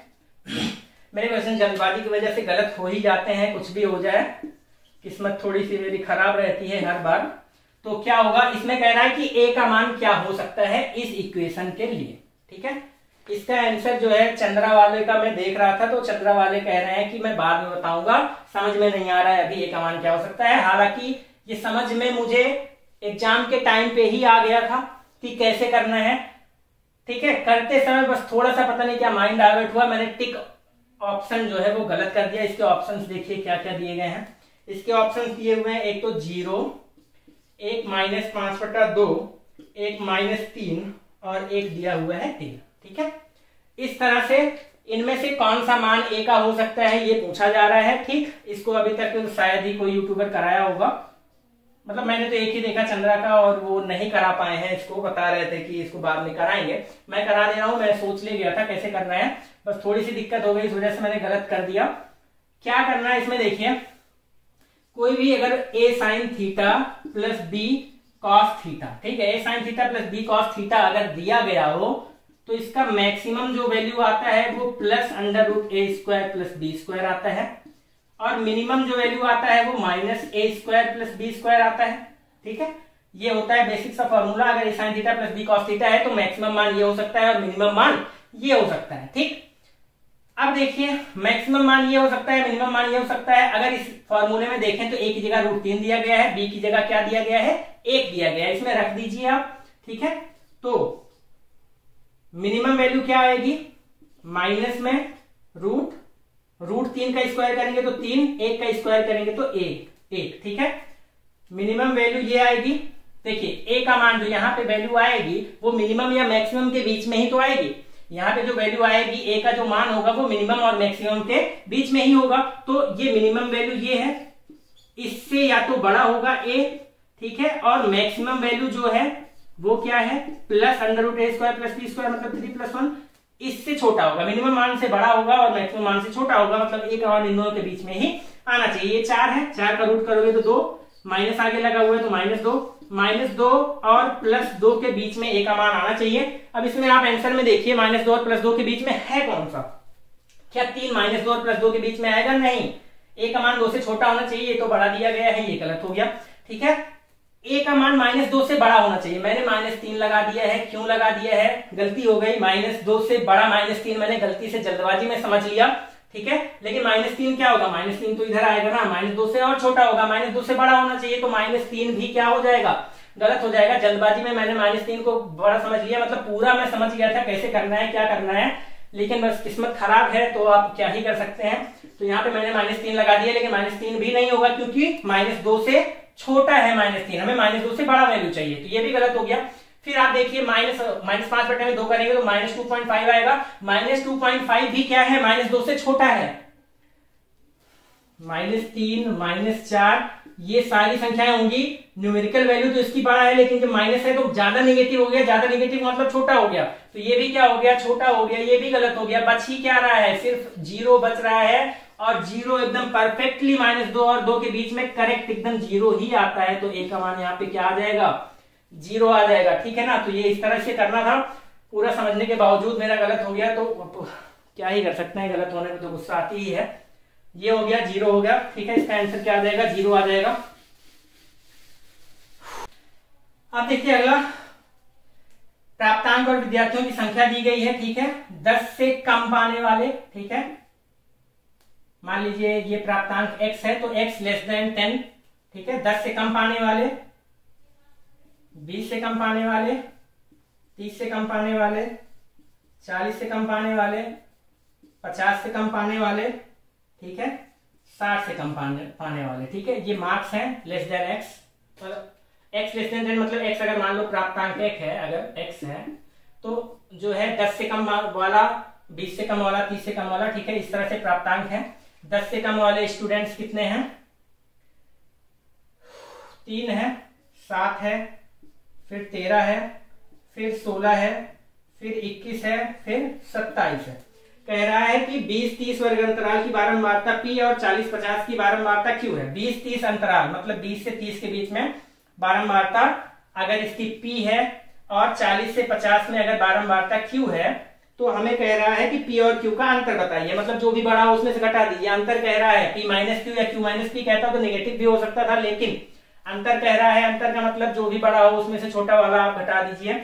मेरे क्वेश्चन जल्दबाजी की वजह से गलत हो ही जाते हैं, कुछ भी हो जाए, किस्मत थोड़ी सी मेरी खराब रहती है हर बार। तो क्या होगा, इसमें कह रहा है कि a का मान क्या हो सकता है इस इक्वेशन के लिए, ठीक है। इसका आंसर जो है चंद्रा वाले का मैं देख रहा था, तो चंद्रा वाले कह रहे हैं कि मैं बाद में बताऊंगा, समझ में नहीं आ रहा है अभी a का मान क्या हो सकता है। हालांकि ये समझ में मुझे एग्जाम के टाइम पे ही आ गया था कि कैसे करना है, ठीक है। करते समय बस थोड़ा सा पता नहीं क्या माइंड डाइवर्ट हुआ, मैंने टिक ऑप्शन जो है वो गलत कर दिया। इसके ऑप्शंस देखिए क्या क्या दिए गए हैं। इसके ऑप्शंस दिए हुए हैं, एक तो 0, एक -5/2, एक -3 और एक दिया हुआ है 3, ठीक है। इस तरह से इनमें से कौन सा मान a का हो सकता है ये पूछा जा रहा है, ठीक। इसको अभी तक शायद ही कोई यूट्यूबर कराया होगा, मतलब मैंने तो एक ही देखा चंद्रा का, और वो नहीं करा पाए हैं, इसको बता रहे थे कि इसको बाद में कराएंगे। मैं करा दे रहा हूं, मैं सोच ले गया था कैसे करना है, बस थोड़ी सी दिक्कत हो गई, इस वजह से मैंने गलत कर दिया। क्या करना है इसमें देखिए, कोई भी अगर a sin theta plus b cos theta, ठीक है, a sin theta plus b cos theta अगर दिया गया हो तो इसका मैक्सिमम जो वैल्यू आता है वो +√a² प्लस b² आता है, और मिनिमम जो वैल्यू आता है वो -a² प्लस b² आता है, ठीक है। ये होता है बेसिक सा फॉर्मूला। अगर a sin theta plus b cos theta है तो मैक्सिमम मान ये हो सकता है और मिनिमम मान ये हो सकता है, ठीक। अब देखिए मैक्सिमम मान ये हो सकता है, मिनिमम मान ये हो सकता है। अगर इस फॉर्मूले में देखें तो a की जगह √3 दिया गया है, b की जगह क्या दिया गया है, 1 दिया गया है, इसमें रख दीजिए आप, ठीक है। तो मिनिमम वैल्यू क्या आएगी, माइनस में √3 का स्क्वायर करेंगे तो 3, 1 का स्क्वायर करेंगे तो 1, ठीक है। मिनिमम वैल्यू ये आएगी, देखिए a का मान जो यहाँ पे वैल्यू आएगी वो मिनिमम या मैक्सिमम के बीच में ही तो आएगी। यहाँ पे जो वैल्यू आएगी a का जो मान होगा वो मिनिमम और मैक्सिमम के बीच में ही होगा। तो ये मिनिमम वैल्यू ये है, इससे या तो बड़ा होगा a, ठीक है, और मैक्सिमम वैल्यू जो है वो क्या है, प्लस √a² + b² मतलब 3+1, इससे छोटा होगा। मिनिमम मान से बड़ा होगा और मैक्सिमम मान से छोटा होगा, मतलब a का मान इन दोनों के बीच में ही आना चाहिए। ये 4 है, 4 का रूट करोगे तो 2, माइनस आगे लगा हुआ है तो -2 और +2 के बीच में a का मान आना चाहिए। अब इसमें आप आंसर में देखिए -2 और +2 के बीच में है कौन सा, क्या 3 -2 और +2 के बीच में आएगा, नहीं, a का मान 2 से छोटा होना चाहिए, ये तो बड़ा दिया गया है, ये गलत हो गया, ठीक है। a का मान -2 से बड़ा होना चाहिए, मैंने -3 लगा दिया है, क्यों लगा दिया है, गलती हो गई, -2 से बड़ा -3 मैंने गलती से जल्दबाजी में समझ लिया, ठीक है। लेकिन -3 क्या होगा, -3 तो इधर आएगा ना, -2 से और छोटा होगा, -2 से बड़ा होना चाहिए, तो -3 भी क्या हो जाएगा, गलत हो जाएगा। जल्दबाजी में मैंने -3 को बड़ा समझ लिया, मतलब पूरा मैं समझ गया था कैसे करना है, क्या करना है, लेकिन बस किस्मत खराब है तो आप क्या ही कर सकते हैं। तो यहाँ पे मैंने -3 लगा दिया, लेकिन -3 भी नहीं होगा क्योंकि -2 से छोटा है -3, हमें -2 से बड़ा वैल्यू चाहिए, तो ये भी गलत हो गया। फिर आप देखिए -5/2 करेंगे तो -2.5 आएगा, -2.5 भी क्या है, -2 से छोटा है। -3, -4 ये सारी संख्याएं होंगी, न्यूमेरिकल वैल्यू तो इसकी बड़ा है, लेकिन जब माइनस है तो ज्यादा नेगेटिव हो गया, ज्यादा नेगेटिव मतलब छोटा हो गया, तो ये भी क्या हो गया, छोटा हो गया, ये भी गलत हो गया। बच ही क्या रहा है, सिर्फ 0 बच रहा है, और 0 एकदम परफेक्टली -2 और 2 के बीच में करेक्ट एकदम 0 ही आता है, तो a का मान यहाँ पे क्या आ जाएगा, 0 आ जाएगा, ठीक है ना। तो ये इस तरह से करना था, पूरा समझने के बावजूद मेरा गलत हो गया, तो क्या ही कर सकते हैं, गलत होने में तो गुस्सा आती ही है। ये हो गया, 0 हो गया, ठीक है, इसका आंसर क्या आ जाएगा, 0 आ जाएगा। अब देखिए अगला, प्राप्तांक और विद्यार्थियों की संख्या दी गई है, ठीक है, 10 से कम पाने वाले, ठीक है, मान लीजिए ये प्राप्तांक x है तो x < 10, ठीक है, 10 से कम पाने वाले, 20 से कम पाने वाले, 30 से कम पाने वाले, 40 से कम पाने वाले, 50 से कम पाने वाले, ठीक है, 60 से कम पाने वाले, ठीक है, ये मार्क्स हैं x, मतलब x <10 मतलब x अगर मान लो प्राप्तांक x है, अगर x है तो जो है 10 से कम वाला, 20 से कम वाला, 30 से कम वाला, ठीक है, इस तरह से प्राप्तांक है। 10 से कम वाले स्टूडेंट्स कितने हैं, 3 है, 7 है, फिर 13 है, फिर 16 है, फिर 21 है, फिर 27 है। कह रहा है कि 20-30 वर्ग अंतराल की बारंबारता p और 40-50 की बारंबारता q है। 20-30 अंतराल मतलब 20 से 30 के बीच में बारंबारता अगर इसकी p है और 40 से 50 में अगर बारंबारता q है, तो हमें कह रहा है कि p और q का अंतर बताइए, मतलब जो भी बड़ा हो उसमें से घटा दीजिए। अंतर कह रहा है p - q या q - p, कहता तो नेगेटिव भी हो सकता था, लेकिन अंतर कह रहा है, अंतर का मतलब जो भी बड़ा हो उसमें से छोटा वाला आप घटा दीजिए।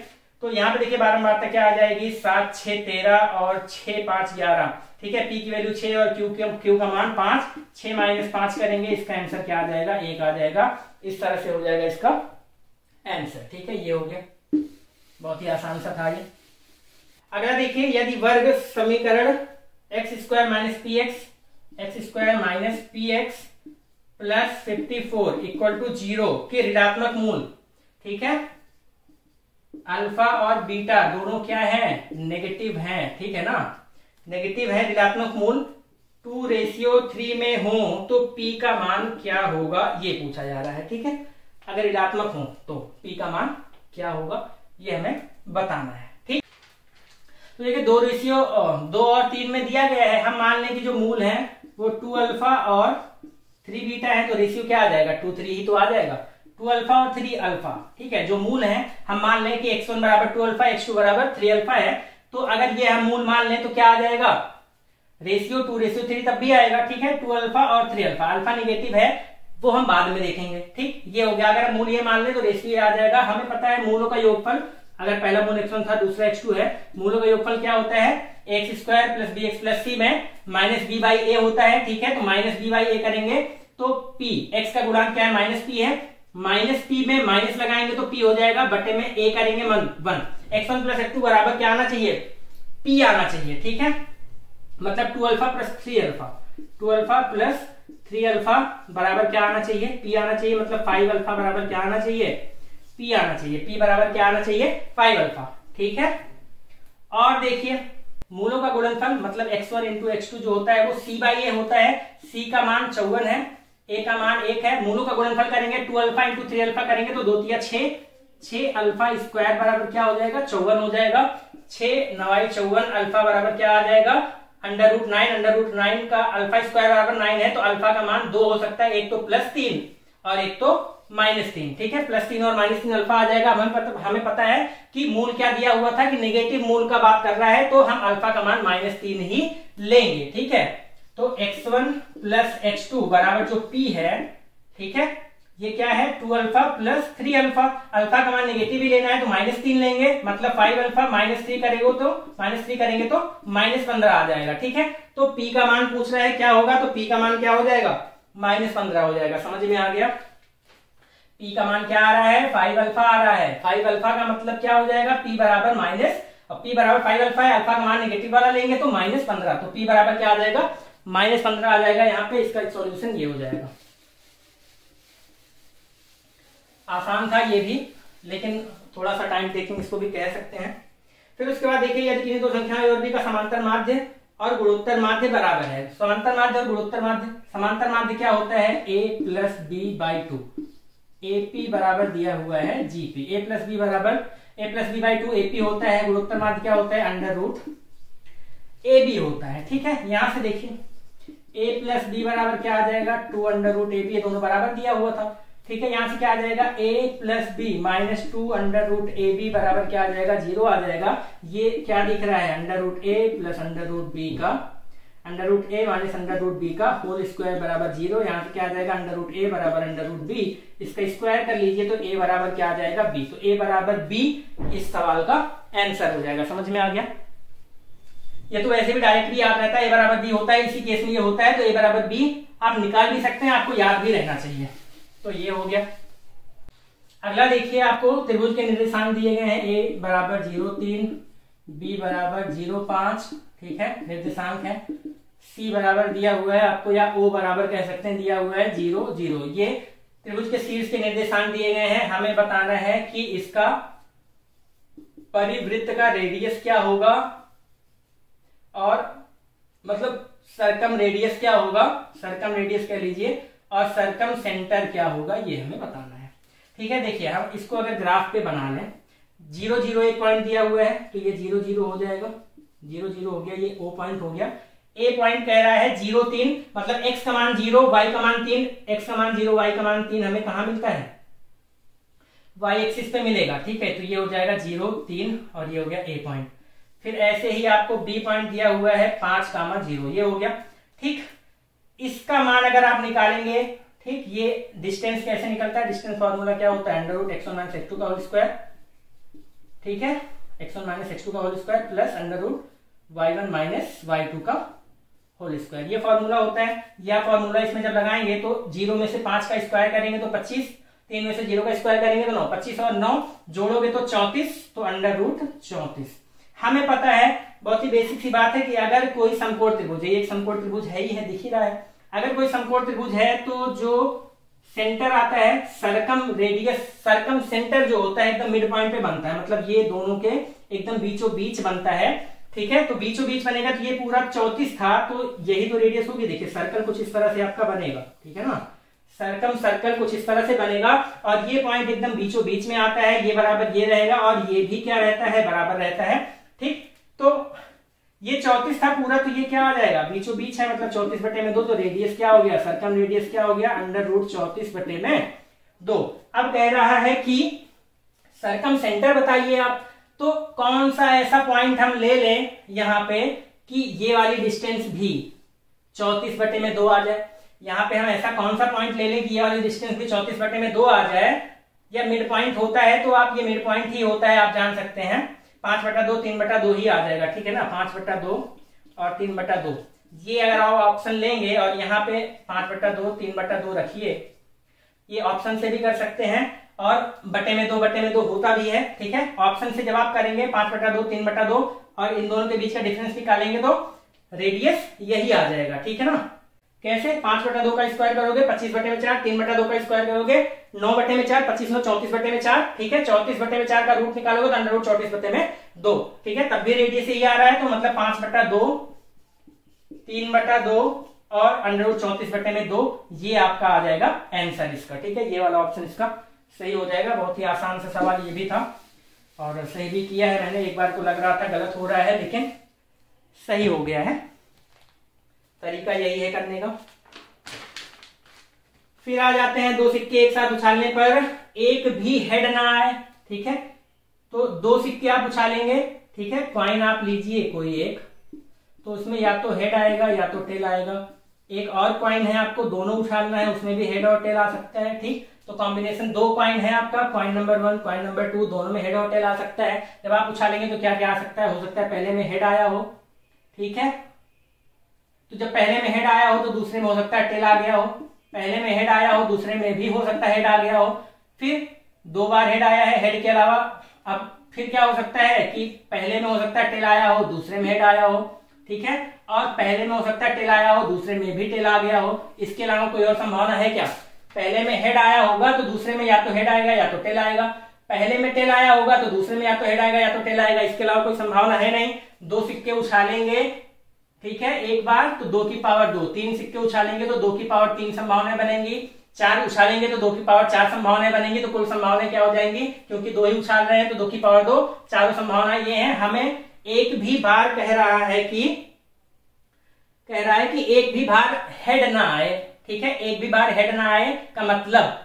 तो यहाँ पे देखिए बारंबारता क्या आ जाएगी, 7, 6, 13 और 6, 5, 11, ठीक है, p की वैल्यू 6 और q का मान 5, 6 - 5 करेंगे, इसका आंसर क्या आ जाएगा, 1 आ जाएगा। इस तरह से हो जाएगा इसका आंसर, ठीक है, ये हो गया, बहुत ही आसान सा था ये। अगला देखिए, यदि वर्ग समीकरण x² - px x² - px + 54 = 0 के ऋणात्मक मूल, ठीक है, अल्फा और बीटा दोनों क्या है, नेगेटिव हैं, ठीक है ना, नेगेटिव है, ऋणात्मक मूल 2:3 में हो तो p का मान क्या होगा, ये पूछा जा रहा है, ठीक है। अगर ऋणात्मक हो तो p का मान क्या होगा, ये हमें बताना है, ठीक। तो देखिए 2 और 3 में दिया गया है, हम मान लें कि जो मूल है वो 2 अल्फा और 3 बीटा है, तो रेशियो क्या आ जाएगा, 2:3 ही तो आ जाएगा, 2 अल्फा और 3 अल्फा, ठीक है। जो मूल है हम मान लें कि x1 = 2 अल्फा, x2 = 3 अल्फा है, तो अगर ये हम मूल मान लें तो क्या आ जाएगा, रेशियो 2:3 तब भी आएगा, ठीक है, 2 अल्फा और 3 अल्फा। अल्फा निगेटिव है वो हम बाद में देखेंगे, ठीक, ये हो गया। अगर हम मूल ये मान लें तो रेशियो आ जाएगा। हमें पता है मूलों का योगफल, अगर पहला मूल x1 था, दूसरा x2 है, मूलों का योगफल क्या होता है, x square plus b x plus c में माइनस बी बाई ए होता है, ठीक है। तो माइनस बी बाई ए करेंगे तो पी, एक्स का गुणांक क्या है, माइनस पी है, माइनस पी में माइनस लगाएंगे तो पी हो जाएगा, बटे में ए करेंगे 1, x1 प्लस x2 बराबर क्या आना चाहिए, पी आना चाहिए, ठीक है। मतलब 2 alpha plus 3 alpha, 2 alpha plus 3 alpha बराबर क्या आना चाहिए, पी आना चाहिए। मतलब 5 अल्फा बराबर क्या आना चाहिए, पी आना चाहिए। पी बराबर क्या आना चाहिए, 5 अल्फा, ठीक है। और देखिए मूलों का गुणनफल मतलब x1 इंटू x2 जो होता है वो c बाई ए होता है। c का मान 54 है, a का मान 1 है। मूलों का गुणनफल करेंगे 2 अल्फा इंटू 3 अल्फा करेंगे तो 2 तिया 6, 6 अल्फा स्क्वायर बराबर क्या हो जाएगा, 54 हो जाएगा। 6 9 54 अल्फा बराबर क्या आ जाएगा, अंडर रूट 9। अंडर रूट 9 का अल्फा स्क्वायर बराबर 9 है तो अल्फा का मान 2 हो सकता है, एक तो +3 और एक तो -3, ठीक है। +3 और -3 अल्फा आ जाएगा। हमें पता है कि मूल क्या दिया हुआ था कि नेगेटिव मूल का बात कर रहा है तो हम अल्फा का मान -3 ही लेंगे, ठीक है। तो x1 प्लस x2 बराबर जो p है, ठीक है, ये क्या है 2 अल्फा प्लस 3 अल्फा। अल्फा का मान नेगेटिव ही लेना है तो -3 लेंगे, मतलब 5 अल्फा -3 करेंगे तो -15 आ जाएगा, ठीक है। तो p का मान पूछ रहा है क्या होगा, तो p का मान क्या हो जाएगा, -15 हो जाएगा। समझ में आ गया। p का मान क्या आ रहा है, 5 अल्फा आ रहा है। 5 अल्फा का मतलब क्या हो जाएगा, p बराबर माइनस, अब p बराबर 5 अल्फा है, अल्फा का मान नेगेटिव वाला लेंगे तो -15, तो p बराबर क्या आ जाएगा, -15 आ जाएगा। यहाँ पे इसका सॉल्यूशन ये हो जाएगा। आसान था ये भी, लेकिन थोड़ा सा टाइम टेकिंग इसको भी कह सकते हैं। फिर उसके बाद देखिए यदि किन्हीं दो संख्याएं और भी का समांतर माध्य और गुणोत्तर माध्य बराबर है। समांतर माध्य और गुणोत्तर माध्य, समांतर माध्य क्या होता है, a plus B by 2, AP बराबर दिया हुआ है GP। a plus B by 2 AP होता है। गुणोत्तर माध्य क्या होता है, अंडर रूट AB होता है, ठीक है। यहां से देखिए a प्लस बी बराबर क्या आ जाएगा, 2 अंडर रूट AB, ये दोनों बराबर दिया हुआ था, ठीक है। यहां से क्या आ जाएगा, a plus B minus 2 under root AB बराबर क्या आ जाएगा, 0 आ जाएगा। ये क्या दिख रहा है, under root a plus under root b का, under root a minus under root b का होल स्क्वायर बराबर 0। यहाँ से क्या आ जाएगा, अंडर रूट a बराबर अंडर रूट b, इसका स्क्वायर कर लीजिए तो a बराबर क्या आ जाएगा, b। तो a बराबर b इस सवाल का आंसर हो जाएगा। समझ में आ गया। ये तो वैसे भी डायरेक्ट भी याद रहता है, a बराबर b होता है, इसी केस में ये होता है तो a बराबर b आप निकाल भी सकते हैं, आपको याद भी रहना चाहिए। तो ये हो गया। अगला देखिए, आपको त्रिभुज के निर्देशांक दिए गए हैं, a बराबर 0,3, b बराबर 0,5, ठीक है, निर्देशांक है। c बराबर दिया हुआ है आपको, या o बराबर कह सकते हैं, दिया हुआ है 0, 0। ये त्रिभुज के शीर्ष के निर्देशांक दिए गए हैं। हमें बताना है कि इसका परिवृत्त का रेडियस क्या होगा, और मतलब सर्कम रेडियस क्या होगा, सर्कम रेडियस कह लीजिए, और सर्कम सेंटर क्या होगा, ये हमें बताना है, ठीक है। देखिए हम इसको अगर ग्राफ पे बना लें, 0, 0 एक पॉइंट दिया हुआ है तो ये 0, 0 हो जाएगा, 0, 0 हो गया, ये O पॉइंट हो गया। A पॉइंट कह रहा है 0, 3, मतलब x का मान 0, y का मान 3, x का मान 0, y का मान 3 हमें कहां मिलता है, y एक्सिस पे मिलेगा, ठीक है। तो ये हो जाएगा 0, 3 और ये हो गया A पॉइंट। फिर ऐसे ही आपको B पॉइंट दिया हुआ है 5, 0, ये हो गया, ठीक। इसका मान अगर आप निकालेंगे, ठीक, ये डिस्टेंस कैसे निकलता है, डिस्टेंस फॉर्मूला क्या होता है, under root x1 minus x2 का होल स्क्वायर, ठीक है, x1 माइनस x2 का whole square plus under root y1 minus y2 का होल स्क्वायर, ये फॉर्मूला होता है। यह फॉर्मूला इसमें जब लगाएंगे तो 0 में से 5 का स्क्वायर करेंगे तो 25, 3 में से 0 का स्क्वायर करेंगे तो 9, 25 और 9 जोड़ोगे तो 34, तो अंडर रूट 34। हमें पता है, बहुत ही बेसिक सी बात है कि अगर कोई समकोण त्रिभुज है, एक समकोण त्रिभुज है ही है, दिख ही रहा है, अगर कोई समकोण त्रिभुज है तो जो सेंटर आता है, सर्कम रेडियस, सर्कम सेंटर जो होता है एकदम मिड पॉइंट पे बनता है, मतलब ये दोनों के एकदम बीचों बीच बनता है, ठीक है। तो बीचों बीच बनेगा तो ये पूरा 34 था, तो यही तो रेडियस होगी। देखिए सर्कल कुछ इस तरह से आपका बनेगा, ठीक है ना, सर्कम सर्कल कुछ इस तरह से बनेगा और ये पॉइंट एकदम बीचों बीच में आता है, ये बराबर ये रहेगा और ये भी क्या रहता है, बराबर रहता है, ठीक। तो ये 34 था पूरा, तो ये क्या आ जाएगा, बीचों बीच है, मतलब 34/2, तो रेडियस क्या हो गया, सर्कम रेडियस क्या हो गया, अंडर रूट 34/2। अब कह रहा है कि सर्कम सेंटर बताइए आप, तो कौन सा ऐसा पॉइंट हम ले लें यहां पे कि ये वाली डिस्टेंस भी 34/2 आ जाए। यहां पे हम ऐसा कौन सा पॉइंट ले लें कि ये वाली डिस्टेंस भी 34/2 आ जाए, या मिड पॉइंट होता है तो आप ये मिड पॉइंट ही होता है, आप जान सकते हैं। 5/2 3/2 ही आ जाएगा, ठीक है ना, 5/2 और 3/2। ये अगर आप ऑप्शन लेंगे और यहाँ पे 5/2 3/2 रखिए, ये ऑप्शन से भी कर सकते हैं और बटे में 2/2 होता भी है, ठीक है। ऑप्शन से जब आप करेंगे 5/2 3/2 और इन दोनों के बीच का डिफरेंस निकालेंगे तो रेडियस यही आ जाएगा, ठीक है ना। कैसे? 5/2 का स्क्वायर करोगे 25/4, 3/2 का स्क्वायर करोगे 9/4, 25 9 34/4, ठीक है। 34/4 का रूट निकालोगे तो अंडर रूट 34/2, ठीक है। तब भी रेडियस यही आ रहा है, तो मतलब 5/2 3/2 और अंडर रूट 34/2 ये आपका आ जाएगा आंसर इसका, ठीक है। ये वाला ऑप्शन इसका सही हो जाएगा। बहुत ही आसान सा सवाल ये भी था और सही भी किया है मैंने। एक बार को लग रहा था गलत हो रहा है, लेकिन सही हो गया है। तरीका यही है करने का। फिर आ जाते हैं 2 सिक्के एक साथ उछालने पर एक भी हेड ना आए, ठीक है। तो 2 सिक्के आप उछालेंगे, ठीक है। कॉइन आप लीजिए कोई एक, तो उसमें या तो हेड आएगा या तो टेल आएगा। एक और कॉइन है, आपको दोनों उछालना है, उसमें भी हेड और टेल आ सकता है, ठीक। तो कॉम्बिनेशन 2 कॉइन है आपका, कॉइन नंबर 1 कॉइन नंबर 2, दोनों में हेड और टेल आ सकता है। जब आप उछालेंगे तो क्या क्या आ सकता है? हो सकता है पहले में हेड आया हो, ठीक है। तो जब पहले में हेड आया हो तो दूसरे में हो सकता है टेल आ गया हो। पहले में हेड आया हो, दूसरे में भी हो सकता है हेड आ गया हो। फिर 2 बार हेड आया है हेड के अलावा। अब फिर क्या हो सकता है कि पहले में हो सकता है टेल आया हो, दूसरे में हेड आया हो, ठीक है। और पहले में हो सकता है टेल आया हो, दूसरे में भी टेल आ गया हो। इसके अलावा कोई और संभावना है क्या? पहले में हेड आया होगा तो दूसरे में या तो हेड आएगा या तो टेल आएगा। पहले में टेल आया होगा तो दूसरे में या तो हेड आएगा या तो टेल आएगा। इसके अलावा कोई संभावना है नहीं। 2 सिक्के उछालेंगे, ठीक है, एक बार तो 2 की पावर 2। 3 सिक्के उछालेंगे तो 2 की पावर 3 संभावनाएं बनेंगी। 4 उछालेंगे तो 2 की पावर 4 संभावनाएं बनेंगी। तो कुल संभावनाएं क्या हो जाएंगी? क्योंकि 2 ही उछाल रहे हैं तो 2 की पावर 2, चारों संभावनाएं ये हैं। हमें एक भी बार कह रहा है कि एक भी बार हेड ना आए, ठीक है। एक भी बार हेड ना आए का मतलब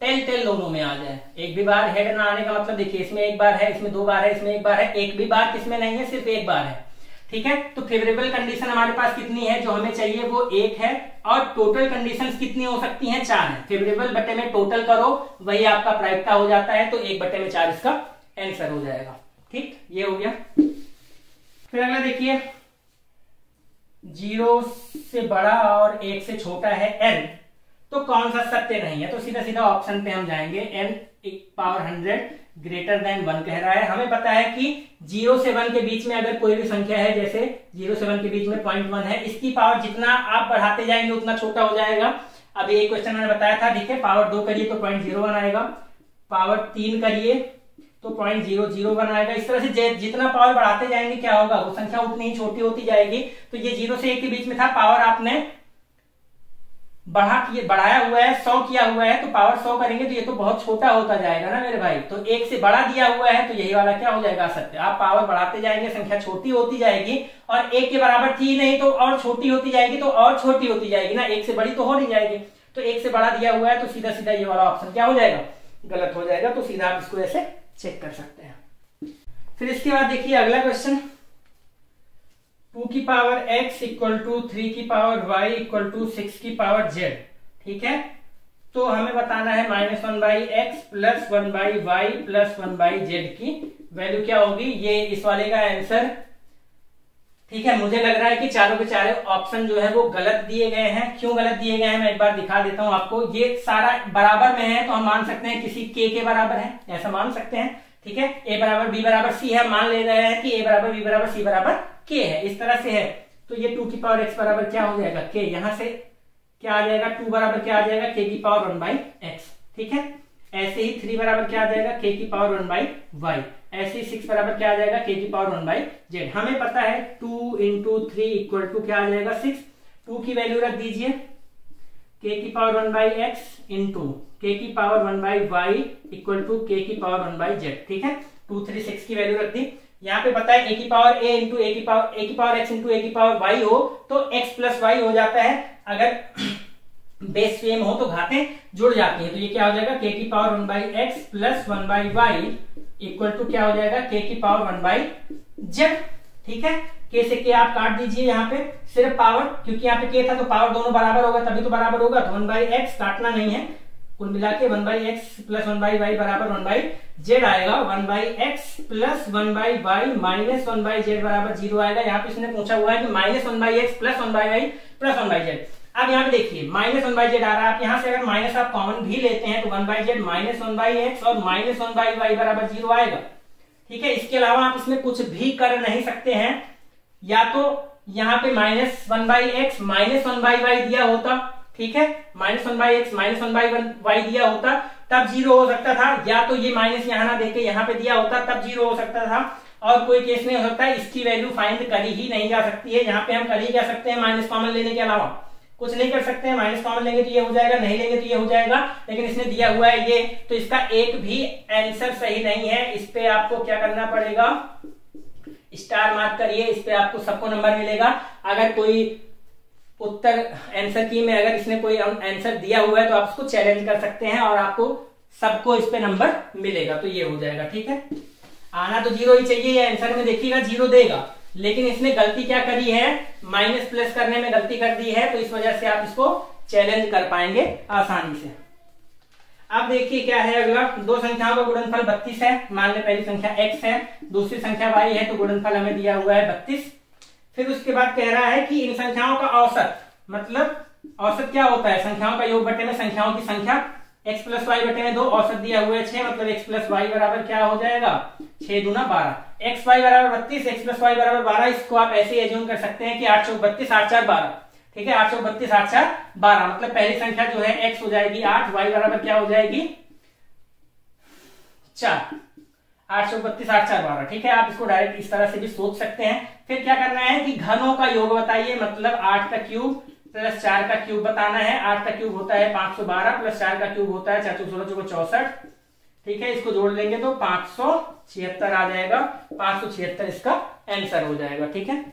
टेल दोनों में आ जाए। एक भी बार हेड ना आने का मतलब देखिए, इसमें एक बार है, इसमें 2 बार है, इसमें 1 बार है। एक भी बार किसमें नहीं है, सिर्फ 1 बार है, ठीक है। तो फेवरेबल कंडीशन हमारे पास कितनी है? जो हमें चाहिए वो 1 है। और टोटल कंडीशंस कितनी हो सकती हैं? 4 है। फेवरेबल बटे में टोटल करो, वही आपका प्रायिकता हो जाता है। तो 1/4 इसका आंसर हो जाएगा, ठीक। ये हो गया। फिर अगला देखिए, 0 से बड़ा और 1 से छोटा है n, तो कौन सा सत्य नहीं है? तो सीधा सीधा ऑप्शन पे हम जाएंगे। n पावर 100 ग्रेटर देन 1 कह रहा है। हमें पता है कि 0 से 1 के बीच में अगर कोई भी संख्या है, जैसे 0 से 1 के बीच में 0.1 है, इसकी पावर जितना आप बढ़ाते जाएंगे उतना छोटा हो जाएगा। अभी एक क्वेश्चन मैंने बताया था, ठीक है। पावर 2 करिए तो 0.01 आएगा, पावर 3 करिए तो 0.001 आएगा। इस तरह से जितना पावर बढ़ाते जाएंगे क्या होगा? वो संख्या उतनी ही छोटी होती जाएगी। तो ये 0 से 1 के बीच में था, पावर आपने बढ़ाया हुआ है, 100 किया हुआ है, तो पावर 100 करेंगे तो ये तो बहुत छोटा होता जाएगा ना मेरे भाई। तो 1 से बड़ा दिया हुआ है तो यही वाला क्या हो जाएगा? सत्य। आप पावर बढ़ाते जाएंगे, संख्या छोटी होती जाएगी, और 1 के बराबर थी नहीं तो और छोटी होती जाएगी, तो और छोटी होती जाएगी ना, 1 से बड़ी तो हो नहीं जाएगी। तो 1 से बड़ा दिया हुआ है तो सीधा सीधा ये वाला ऑप्शन क्या हो जाएगा? गलत हो जाएगा। तो सीधा आप इसको ऐसे चेक कर सकते हैं। फिर इसके बाद देखिए अगला क्वेश्चन, 2 की पावर x इक्वल टू 3 की पावर y इक्वल टू 6 की पावर z, ठीक है। तो हमें बताना है -1/x plus 1/y plus 1/z की वैल्यू क्या होगी। ये इस वाले का आंसर, ठीक है। मुझे लग रहा है कि चारों के चारों ऑप्शन जो है वो गलत दिए गए हैं। क्यों गलत दिए गए हैं मैं एक बार दिखा देता हूं आपको। ये सारा बराबर में है तो हम मान सकते हैं किसी k के बराबर है, ऐसा मान सकते हैं, ठीक है। a बराबर b बराबर c है, मान ले रहे हैं कि a बराबर b बराबर c बराबर k है, इस तरह से है। तो ये 2 की पावर x बराबर क्या हो जाएगा? k। यहां से क्या आ जाएगा? 2 बराबर क्या आ जाएगा? k की पावर 1/x, ठीक है। ऐसे ही 3 बराबर क्या आ जाएगा? k की पावर 1/y। ऐसे ही 6 बराबर क्या आ जाएगा? k की पावर 1/z। हमें पता है 2 इंटू 3 इक्वल टू क्या आ जाएगा? 6। 2 की वैल्यू रख दीजिए, k की पावर 1/x इंटू k की power 1/y equal to k की पावर 1/z, ठीक है। 2 3 6 की वैल्यू रख दी। यहाँ पे पता है a की पावर a इंटू a की पावर x इंटू a की पावर y हो तो x प्लस y हो जाता है। अगर बेस सेम हो तो घातें जुड़ जाती हैं। तो ये क्या हो जाएगा? k की power 1/x plus 1/y equal to क्या हो जाएगा? k की पावर 1/z, ठीक है। k से k आप काट दीजिए यहाँ पे, सिर्फ पावर, क्योंकि यहाँ पे k था तो पावर दोनों बराबर होगा तभी तो बराबर होगा। तो 1/x काटना नहीं है, कुल मिला के 1/x प्लस 1/y बराबर 1/z आएगा। 1/x plus 1/y minus 1/z बराबर 0 आएगा। यहाँ पे इसने पूछा हुआ है कि -1/x plus 1/y plus 1/z। अब यहाँ पे देखिए -1/z आ रहा है। आप यहाँ से अगर माइनस आप कॉमन भी लेते हैं तो 1/z माइनस 1/x और माइनस 1/y बराबर 0 आएगा। ठीक है, इसके अलावा आप इसमें कुछ भी कर नहीं सकते हैं। या तो यहाँ पे -1/x माइनस 1/y दिया होता, ठीक है, -1/x माइनस 1/y दिया होता तब 0 हो सकता था, या तो ये माइनस यहाँ ना देके यहाँ पे दिया होता तब 0 हो सकता था, और कोई केस नहीं हो सकता। इसकी वैल्यू फाइंड करी ही नहीं जा सकती है। यहाँ पे हम कर ही क्या सकते हैं, माइनस कॉमन लेने के अलावा कुछ नहीं कर सकते हैं। माइनस कॉमन लेंगे तो ये हो जाएगा, नहीं लेंगे तो ये हो जाएगा, लेकिन इसने दिया हुआ है ये, तो इसका एक भी आंसर सही नहीं है। इस पे आपको क्या करना पड़ेगा, स्टार मार्क करिए, इस पे आपको सबको नंबर मिलेगा। अगर कोई उत्तर आंसर की में अगर इसने कोई आंसर दिया हुआ है तो आप उसको चैलेंज कर सकते हैं और आपको सबको इस पे नंबर मिलेगा, तो ये हो जाएगा। ठीक है, आना तो 0 ही चाहिए। ये आंसर में देखिएगा 0 देगा, लेकिन इसने गलती क्या करी है, माइनस प्लस करने में गलती कर दी है, तो इस वजह से आप इसको चैलेंज कर पाएंगे आसानी से। अब देखिए क्या है अगला, दो संख्याओं का गुणनफल 32 है। मान लें पहली संख्या x है, दूसरी संख्या y है, तो गुणनफल हमें दिया हुआ है 32। फिर उसके बाद कह रहा है कि इन संख्याओं का औसत, मतलब औसत क्या होता है, संख्याओं का योग बटे में संख्याओं की संख्या, x प्लस वाई बटे में 2, औसत दिया हुआ है 6, मतलब x प्लस वाई बराबर क्या हो जाएगा, 6 दूना 12, x वाई बराबर 32, x प्लस वाई बराबर 12। इसको आप ऐसे ही एज्यूम कर सकते हैं कि 8 चौक 32, 8 4 12। ठीक है, 8 चौक 32, 8 4 12, मतलब पहली संख्या जो है x हो जाएगी 8, y बराबर क्या हो जाएगी 4, 8 चौक 32, 8 4 12। ठीक है, आप इसको डायरेक्ट इस तरह से भी सोच सकते हैं। फिर क्या करना है कि घनों का योग बताइए, मतलब 8 का क्यूब प्लस 4 का क्यूब बताना है। 8 का क्यूब होता है 512 प्लस 4 का क्यूब होता है 4 16 64। ठीक है, इसको जोड़ लेंगे तो 576 आ जाएगा। 576 इसका आंसर हो जाएगा। ठीक है,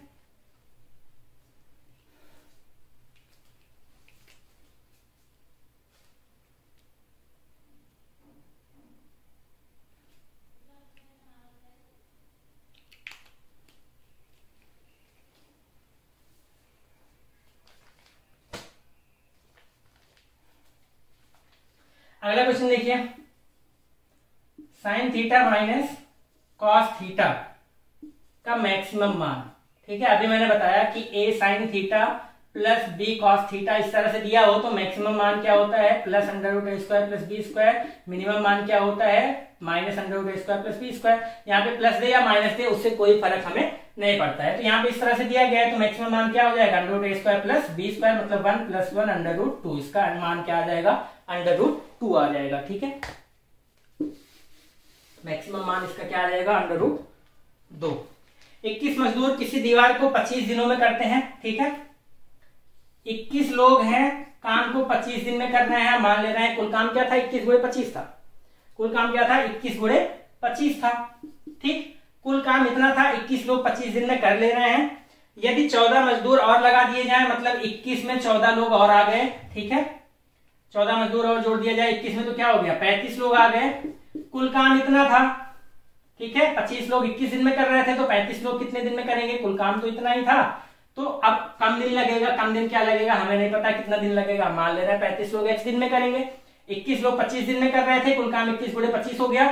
अगला क्वेश्चन देखिए, sine theta minus cos theta का मैक्सिमम मान। ठीक है, अभी मैंने बताया कि a sine theta plus b cos theta इस तरह से दिया हो तो मैक्सिमम मान क्या होता है, plus under root a square plus b square. Minimum मान क्या होता है, minus under root a square plus b square. यहाँ पे प्लस दे या माइनस दे उससे कोई फर्क हमें नहीं पड़ता है। तो यहाँ पे इस तरह से दिया गया है तो मैक्सिमम मान क्या हो जाएगा, under root a square plus b square, मतलब 1 प्लस 1 अंडर रूट 2। इसका मान क्या आ जाएगा, अंडर रूट 2 आ जाएगा। ठीक है, मैक्सिमम मान इसका क्या आ जाएगा, अंडर रूट 2। 21 मजदूर किसी दीवार को 25 दिनों में करते हैं। ठीक है, 21 लोग हैं, काम को 25 दिन में करना है। मान ले रहे हैं कुल काम क्या था, 21 गुणे 25 था। कुल काम क्या था, 21 गुणे 25 था। ठीक, कुल काम इतना था, 21 लोग 25 दिन में कर ले रहे हैं। यदि 14 मजदूर और लगा दिए जाए, मतलब 21 में 14 लोग और आ गए। ठीक है, 14 मजदूर और जोड़ दिया जाए 21 में तो क्या हो गया, 35 लोग आ गए। कुल काम इतना था। ठीक है, 25 लोग 21 दिन में कर रहे थे तो 35 लोग कितने दिन में करेंगे, कुल काम तो इतना ही था। तो अब कम दिन लगेगा, कम दिन क्या लगेगा हमें नहीं पता कितना दिन लगेगा। मान ले रहे हैं 35 लोग x दिन में करेंगे, 21 लोग 25 दिन में कर रहे थे, कुल काम 21 गुणे 25 हो गया।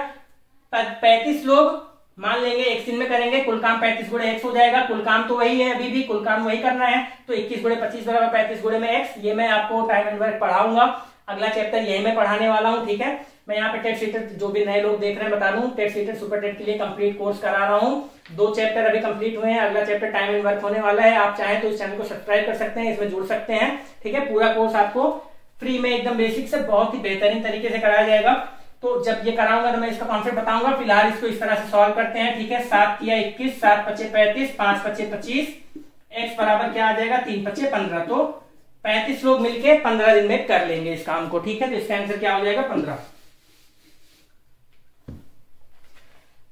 35 लोग मान लेंगे x दिन में करेंगे, कुल काम 35 गुणे x हो जाएगा। कुल काम तो वही है, अभी भी कुल काम वही करना है, तो 21 गुणे 25 बराबर 35 गुणे में x। ये मैं आपको टाइम एंड वर्क पढ़ाऊंगा, अगला चैप्टर यही मैं पढ़ाने वाला हूँ। ठीक है, मैं यहाँ पे टेट सीटर जो भी नए लोग देख रहे हैं बता दूं, टेट सीटर सुपर टेट के लिए कंप्लीट कोर्स करा रहा हूँ। 2 चैप्टर अभी कंप्लीट हुए हैं, अगला चैप्टर टाइम एंड वर्क होने वाला है। आप चाहें तो इस चैनल को सब्सक्राइब कर सकते हैं, इसमें जुड़ सकते हैं। ठीक है, पूरा कोर्स आपको फ्री में एकदम बेसिक से बहुत ही बेहतरीन तरीके से कराया जाएगा। तो जब ये कराऊंगा तो मैं इसका कॉन्सेप्ट बताऊंगा। फिलहाल इसको इस तरह से सॉल्व करते हैं। ठीक है, 7 किया 21, 7 पचे 35, 5 पचे 25, x बराबर क्या आ जाएगा, 3 पचे 15। तो 35 लोग मिलके 15 दिन में कर लेंगे इस काम को। ठीक है, तो इसका आंसर क्या हो जाएगा, 15।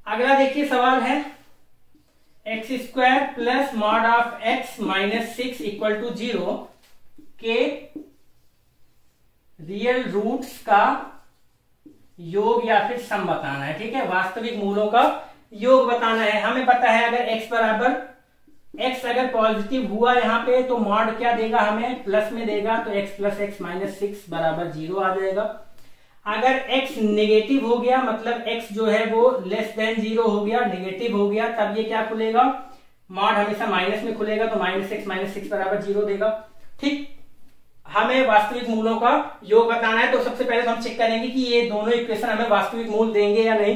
अगला देखिए सवाल है, x square plus mod of X minus 6 equal to 0 के रियल रूट्स का योग या फिर सम बताना है। ठीक है, वास्तविक मूलों का योग बताना है। हमें पता है अगर x बराबर x अगर पॉजिटिव हुआ यहाँ पे तो मॉड क्या देगा, हमें प्लस में देगा, तो x प्लस एक्स माइनस 6 बराबर 0 आ जाएगा। अगर x नेगेटिव हो गया, मतलब x जो है वो लेस देन 0 हो गया, नेगेटिव हो गया, तब ये क्या खुलेगा, मॉड हमेशा माइनस में खुलेगा, तो -x बराबर 0 देगा। ठीक, हमें वास्तविक मूलों का योग बताना है, तो सबसे पहले तो हम चेक करेंगे कि ये दोनों इक्वेशन हमें वास्तविक मूल देंगे या नहीं,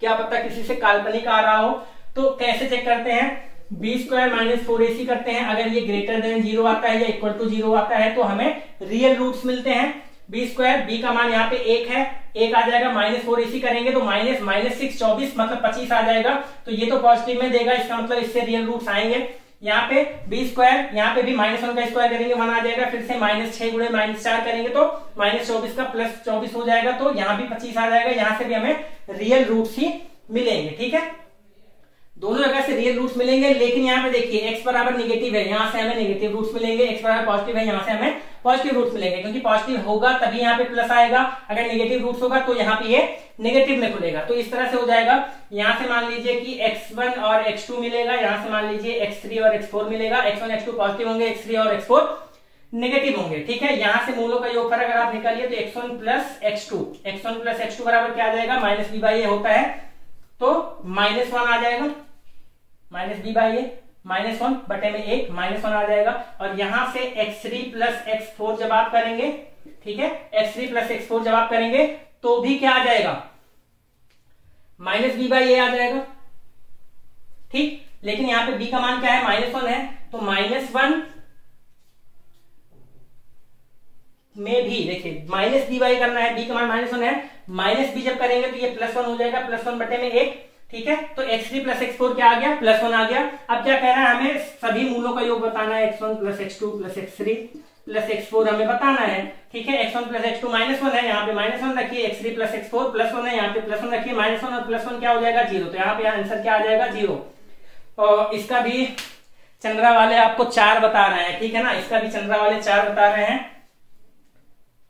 क्या पता किसी से काल्पनिक आ रहा हो। तो कैसे चेक करते हैं, b² - 4ac करते हैं। अगर ये ग्रेटर देन 0 आता है या इक्वल टू 0 आता है तो हमें रियल रूट्स मिलते हैं। b² b का मान यहाँ पे 1 है, 1 आ जाएगा, -4ac करेंगे तो -6 24 मतलब 25 आ जाएगा, तो ये तो पॉजिटिव में देगा, इसका मतलब इससे रियल रूट्स आएंगे। यहाँ पे b², यहाँ पे भी -1 का स्क्वायर करेंगे 1 आ जाएगा, फिर से -6 गुणे -4 करेंगे तो -24 का +24 हो जाएगा, तो यहाँ भी 25 आ जाएगा। यहाँ से भी हमें रियल रूट्स ही मिलेंगे। ठीक है, दोनों जगह से रियल रूट्स मिलेंगे, लेकिन यहाँ पे देखिए x बराबर निगेटिव है, यहाँ से हमें नेगेटिव रूट्स मिलेंगे, x बराबर पॉजिटिव है, यहाँ से हमें पॉजिटिव रूट्स मिलेंगे, क्योंकि पॉजिटिव होगा तभी यहाँ पे प्लस आएगा, अगर नेगेटिव रूट्स होगा तो यहाँ पे ये नेगेटिव में खुलेगा। तो इस तरह से हो जाएगा। यहाँ से मान लीजिए कि x1 और x2 मिलेगा, यहाँ से मान लीजिए x3 और x4 मिलेगा, x1 x2 पॉजिटिव होंगे, x3 और x4 नेगेटिव होंगे। ठीक है, यहाँ से मूलों का योगफल अगर आप निकालिए तो x1 प्लस x2 बराबर क्या आ जाएगा, -b/a होता है, तो -1 आ जाएगा, -b/a -1 बटे में 1 -1 आ जाएगा। और यहां से x3 प्लस x4 जब आप करेंगे, ठीक है, x3 प्लस x4 जब आप करेंगे तो भी क्या आ जाएगा, -b/a आ जाएगा। ठीक, लेकिन यहाँ पे b का मान क्या है, -1 है, तो -1 में भी देखिए -b/a करना है, b का मान -1 है, -b जब करेंगे तो ये +1 हो जाएगा, +1 बटे में 1। ठीक है, तो x3 प्लस x4 क्या आ गया, +1 आ गया। अब क्या कह रहा है, हमें सभी मूलों का योग बताना है, x1 plus x2 plus x3 plus x4 हमें बताना है। ठीक है, x1 प्लस x2 -1 है, यहाँ पे -1 रखिए, x3 प्लस x4 +1 है, यहाँ पे +1 रखिए, -1 और +1 क्या हो जाएगा, 0, तो यहाँ पे आंसर क्या आ जाएगा, 0। और इसका भी चंद्रा वाले आपको 4 बता रहे हैं, ठीक है ना, इसका भी चंद्रा वाले 4 बता रहे हैं,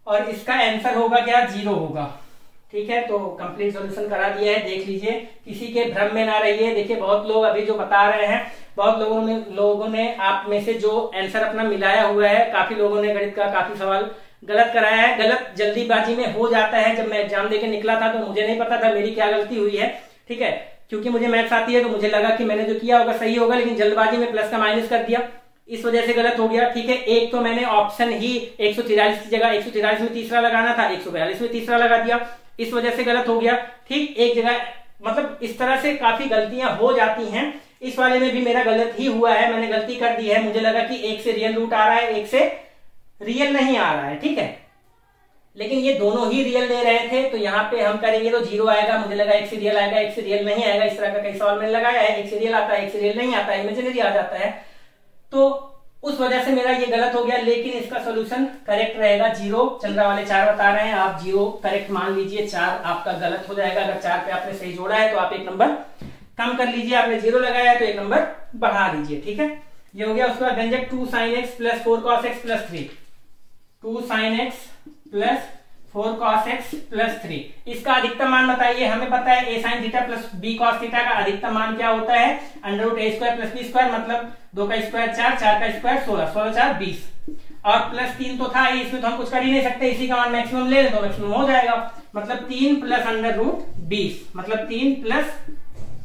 और इसका आंसर होगा क्या, 0 होगा। ठीक है, तो कंप्लीट सॉल्यूशन करा दिया है, देख लीजिए, किसी के भ्रम में ना रहिए। देखिए बहुत लोग अभी जो बता रहे हैं, बहुत लोगों ने आप में से जो आंसर अपना मिलाया हुआ है, काफी लोगों ने गणित का काफी सवाल गलत कराया है। गलत जल्दीबाजी में हो जाता है, जब मैं एग्जाम देके निकला था तो मुझे नहीं पता था मेरी क्या गलती हुई है। ठीक है, क्योंकि मुझे मैथ्स आती है तो मुझे लगा कि मैंने जो किया होगा सही होगा, लेकिन जल्दबाजी में प्लस का माइनस कर दिया, इस वजह से गलत हो गया। ठीक है, एक तो मैंने ऑप्शन ही 143 की जगह 143 में तीसरा लगाना था, 142 में तीसरा लगा दिया, इस वजह से गलत हो गया। ठीक, एक जगह मतलब इस तरह से काफी गलतियां हो जाती हैं। इस वाले में भी मेरा गलत ही हुआ है, मैंने गलती कर दी है, मुझे लगा कि एक से रियल रूट आ रहा है, एक से रियल नहीं आ रहा है। ठीक है, लेकिन ये दोनों ही रियल दे रहे थे, तो यहाँ पे हम करेंगे तो 0 आएगा, मुझे लगा एक से रियल आएगा, एक से रियल नहीं आएगा, इस तरह का कई सवाल मैंने लगाया है, एक से रियल आता है, एक से रियल नहीं आता है, इमेजिनरी आ जाता है, तो उस वजह से मेरा ये गलत हो गया। लेकिन इसका सॉल्यूशन करेक्ट रहेगा 0। चंद्रा वाले 4 बता रहे हैं, आप 0 करेक्ट मान लीजिए, 4 आपका गलत हो जाएगा। अगर 4 पे आपने सही जोड़ा है तो आप 1 नंबर कम कर लीजिए, आपने 0 लगाया है तो 1 नंबर बढ़ा दीजिए। ठीक है, ये हो गया। उसके बाद व्यंजक 2 sin x plus 4 cos x plus 3, 2 sin x plus 4 cos x plus 3, इसका अधिकतम मान बताइए। हमें पता है a sin theta plus b cos theta का अधिकतम मान क्या होता है, √a² प्लस b², मतलब 2 का स्क्वायर 4, 4 का स्क्वायर 16, 16 4 20, और प्लस 3 तो था ही, इसमें तो हम कुछ कर ही नहीं सकते, इसी का मान मैक्सिमम ले लें तो मैक्सिमम हो जाएगा, मतलब 3 प्लस √20, मतलब 3 प्लस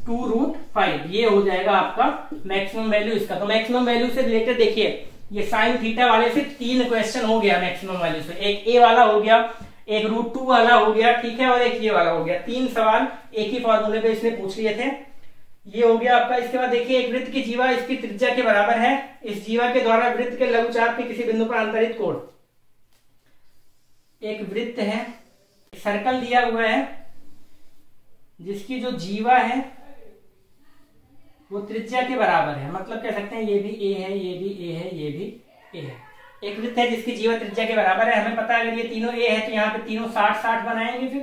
2√5, ये हो जाएगा आपका मैक्सिमम वैल्यू इसका। तो मैक्सिमम वैल्यू से रिलेटेड देखिए, ये साइन थीटा वाले से 3 क्वेश्चन हो गया मैक्सिमम वैल्यू से, एक ए वाला हो गया, एक √2 वाला हो गया, ठीक है, और एक ये वाला हो गया। 3 सवाल एक ही फॉर्मूले पे इसने पूछ लिए थे, ये हो गया आपका। इसके बाद देखिए, एक वृत्त की जीवा इसकी त्रिज्या के बराबर है, इस जीवा के द्वारा वृत्त के लघुचाप के किसी बिंदु पर अंतरित कोण, एक वृत्त है, सर्कल दिया हुआ है, जिसकी जो जीवा है वो त्रिज्या के बराबर है, मतलब कह सकते हैं ये भी ए है, ये भी ए है, ये भी ए है। एक वृत्त है जिसकी जीवा त्रिज्या के बराबर है, हमें पता है अगर ये तीनों ए है तो यहाँ पे तीनों 60-60 बनाएंगे फिर,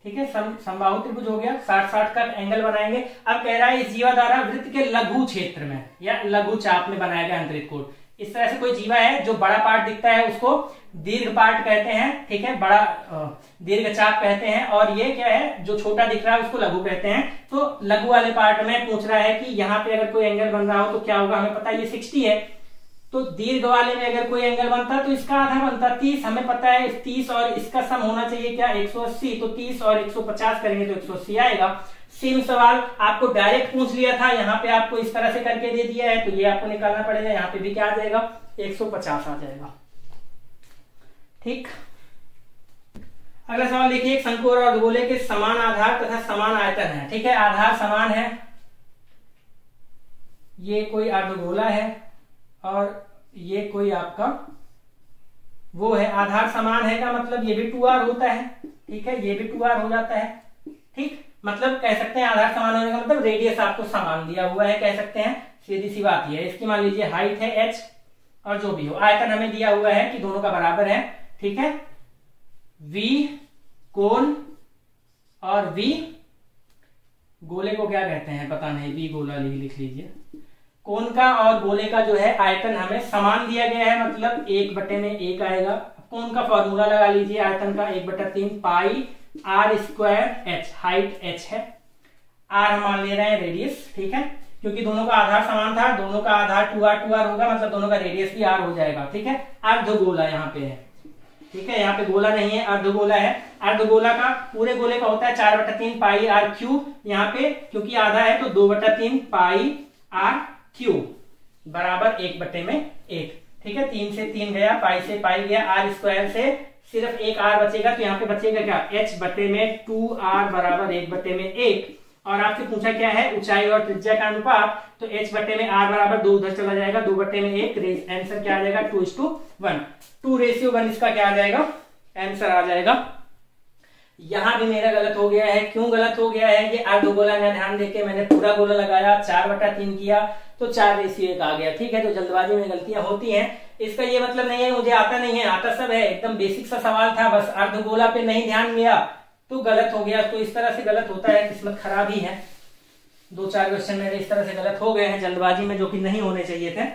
ठीक है, समबाहु त्रिभुज हो गया, 60-60 का एंगल बनाएंगे। अब कह रहा है इस जीवा द्वारा वृत्त के लघु क्षेत्र में या लघु चाप में बनाया गया अंतरित कोण। इस तरह से कोई जीवा है, जो बड़ा पार्ट दिखता है उसको दीर्घ पार्ट कहते हैं, ठीक है, बड़ा दीर्घ चाप कहते हैं, और ये क्या है, जो छोटा दिख रहा है उसको लघु कहते हैं। तो लघु वाले पार्ट में पूछ रहा है कि यहाँ पे अगर कोई एंगल बन रहा हो तो क्या होगा, हमें पता है ये 60 है, तो दीर्घ वाले में अगर कोई एंगल बनता तो इसका आधा बनता 30, हमें पता है 30 और इसका सम होना चाहिए क्या 180, तो 30 और 150 करेंगे तो 180 आएगा। सेम सवाल आपको डायरेक्ट पूछ लिया था, यहाँ पे आपको इस तरह से करके दे दिया है, तो ये आपको निकालना पड़ेगा, यहाँ पे भी क्या आ जाएगा 150 आ जाएगा। ठीक, अगला सवाल देखिए, एक शंकु और अर्धगोले के समान आधार तथा समान आयतन है। ठीक है, आधार समान है, ये कोई अर्धगोला है और ये कोई आपका वो है, आधार समान है का मतलब ये भी 2r होता है। ठीक है, ये भी 2r हो जाता है। ठीक, मतलब कह सकते हैं आधार समान होने का मतलब रेडियस आपको समान दिया हुआ है, कह सकते हैं, सीधी सी बात है। इसकी मान लीजिए हाइट है h और जो भी हो, आयतन हमें दिया हुआ है कि दोनों का बराबर है। ठीक है, v कोण और v गोले को क्या कहते हैं पता नहीं, v गोला लिख लीजिए। कोण का और गोले का जो है आयतन हमें समान दिया गया है, मतलब 1/1 आएगा। कोण का फॉर्मूला लगा लीजिए, आयतन का 1/3 पाई r² h, हाइट h है, r हम मान ले रहे हैं रेडियस। ठीक है, क्योंकि दोनों का आधार समान था, दोनों का आधार 2r होगा, मतलब दोनों का रेडियस भी r हो जाएगा। ठीक है, अर्धगोला यहाँ पे है। ठीक है, यहाँ पे गोला नहीं है, अर्धगोला है। अर्धगोला का पूरे गोले का होता है 4/3 पाई r3, यहाँ पे क्योंकि आधा है तो 2/3 पाई r3 बराबर 1/1। ठीक है, 3 से 3 गया, पाई से पाई गया, r² से सिर्फ एक r बचेगा, तो यहाँ पे बचेगा क्या h/2r बराबर 1/1। और आपसे पूछा क्या है ऊंचाई और त्रिज्या का अनुपात, तो h/r बराबर 2 उधर चला जाएगा, 2/1। आंसर क्या आ जाएगा 2:1, 2:1 इसका क्या आ जाएगा आंसर आ जाएगा। यहां भी मेरा गलत हो गया है, क्यों गलत हो गया है, ये अर्धगोला में ध्यान देके मैंने पूरा गोला लगाया, 4/3 किया तो 4:1 आ गया। ठीक है, तो जल्दबाजी में गलतियां होती हैं, इसका ये मतलब नहीं है मुझे आता नहीं है, आता सब है, एकदम बेसिक सा सवाल था, बस अर्धगोला पे नहीं ध्यान दिया तो गलत हो गया। तो इस तरह से गलत होता है, किस्मत खराब ही है। 2-4 क्वेश्चन मेरे इस तरह से गलत हो गए हैं जल्दबाजी में, जो कि नहीं होने चाहिए थे।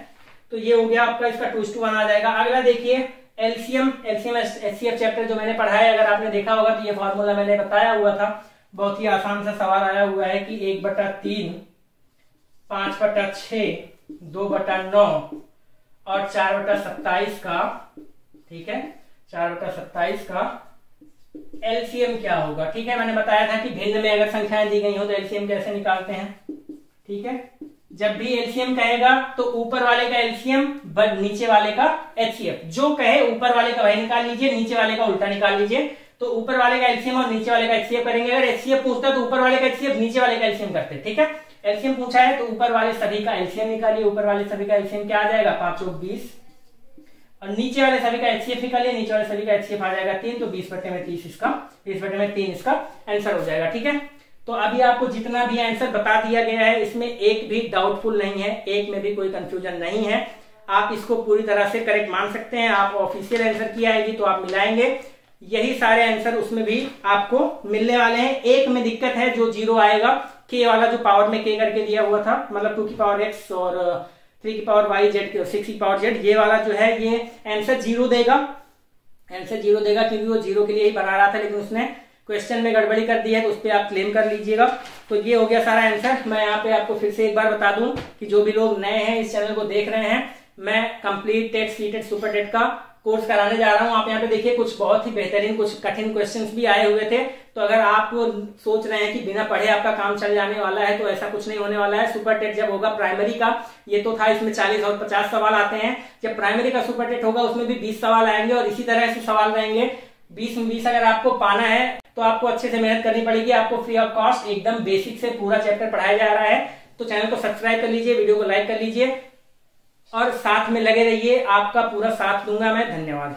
तो ये हो गया आपका, इसका 2:1 आ जाएगा। अगला देखिए एलसीएम एचसीएफ चैप्टर जो मैंने पढ़ा है, अगर आपने देखा होगा तो ये फॉर्मूला मैंने बताया हुआ था, बहुत ही आसान सा सवाल आया हुआ है कि 1/3 5/6 2/9 और 4/27 का, ठीक है 4/27 का एलसीएम क्या होगा। ठीक है, मैंने बताया था कि भिन्न में अगर संख्याएं दी गई हो तो एलसीएम कैसे निकालते हैं। ठीक है, जब भी एलसीएम कहेगा तो ऊपर वाले का एलसीएम नीचे वाले का एचसीएफ, जो कहे ऊपर वाले का वही निकाल लीजिए, नीचे वाले का उल्टा निकाल लीजिए। तो ऊपर वाले का एलसीएम और नीचे वाले का एचसीएफ करेंगे। अगर एचसीएफ पूछता तो ऊपर वाले का एचसीएफ, नीचे वाले का एलसीएम करते। ठीक है, एलसीएम पूछा है तो ऊपर वाले सभी का एलसीएम निकालिए, ऊपर वाले सभी का एलसीएम क्या आ जाएगा 5 और 20, और नीचे वाले सभी का एचसीएफ निकालिए, नीचे वाले सभी का एचसीएफ आ जाएगा 3, तो 20/30 इसका 20/3 इसका आंसर हो जाएगा। ठीक है, तो अभी आपको जितना भी आंसर बता दिया गया है इसमें एक भी डाउटफुल नहीं है, एक में भी कोई कंफ्यूजन नहीं है, आप इसको पूरी तरह से करेक्ट मान सकते हैं। आप ऑफिशियल आंसर की आएगी तो आप मिलाएंगे, यही सारे आंसर उसमें भी आपको मिलने वाले हैं। एक में दिक्कत है जो 0 आएगा, के वाला जो पावर में के करके दिया हुआ था, मतलब 2 की पावर x और 3 की पावर y z 6 की पावर z, ये वाला जो है ये आंसर 0 देगा, आंसर 0 देगा क्योंकि वो 0 के लिए ही बना रहा था, लेकिन उसने क्वेश्चन में गड़बड़ी कर दी है, तो उस पर आप क्लेम कर लीजिएगा। तो ये हो गया सारा आंसर। मैं यहाँ पे आपको फिर से एक बार बता दूं कि जो भी लोग नए हैं इस चैनल को देख रहे हैं, मैं कंप्लीट टेट सीटेट सुपर टेट का कोर्स कराने जा रहा हूं। आप यहाँ पे देखिए कुछ बहुत ही बेहतरीन कुछ कठिन क्वेश्चंस भी आए हुए थे, तो अगर आप सोच रहे हैं कि बिना पढ़े आपका काम चल जाने वाला है तो ऐसा कुछ नहीं होने वाला है। सुपर टेट जब होगा प्राइमरी का, ये तो था, इसमें 40 और 50 सवाल आते हैं, जब प्राइमरी का सुपर टेट होगा उसमें भी 20 सवाल आएंगे और इसी तरह से सवाल रहेंगे 20 में 20। अगर आपको पाना है तो आपको अच्छे से मेहनत करनी पड़ेगी, आपको फ्री ऑफ कॉस्ट एकदम बेसिक से पूरा चैप्टर पढ़ाया जा रहा है। तो चैनल को सब्सक्राइब कर लीजिए, वीडियो को लाइक कर लीजिए और साथ में लगे रहिए, आपका पूरा साथ दूंगा मैं। धन्यवाद।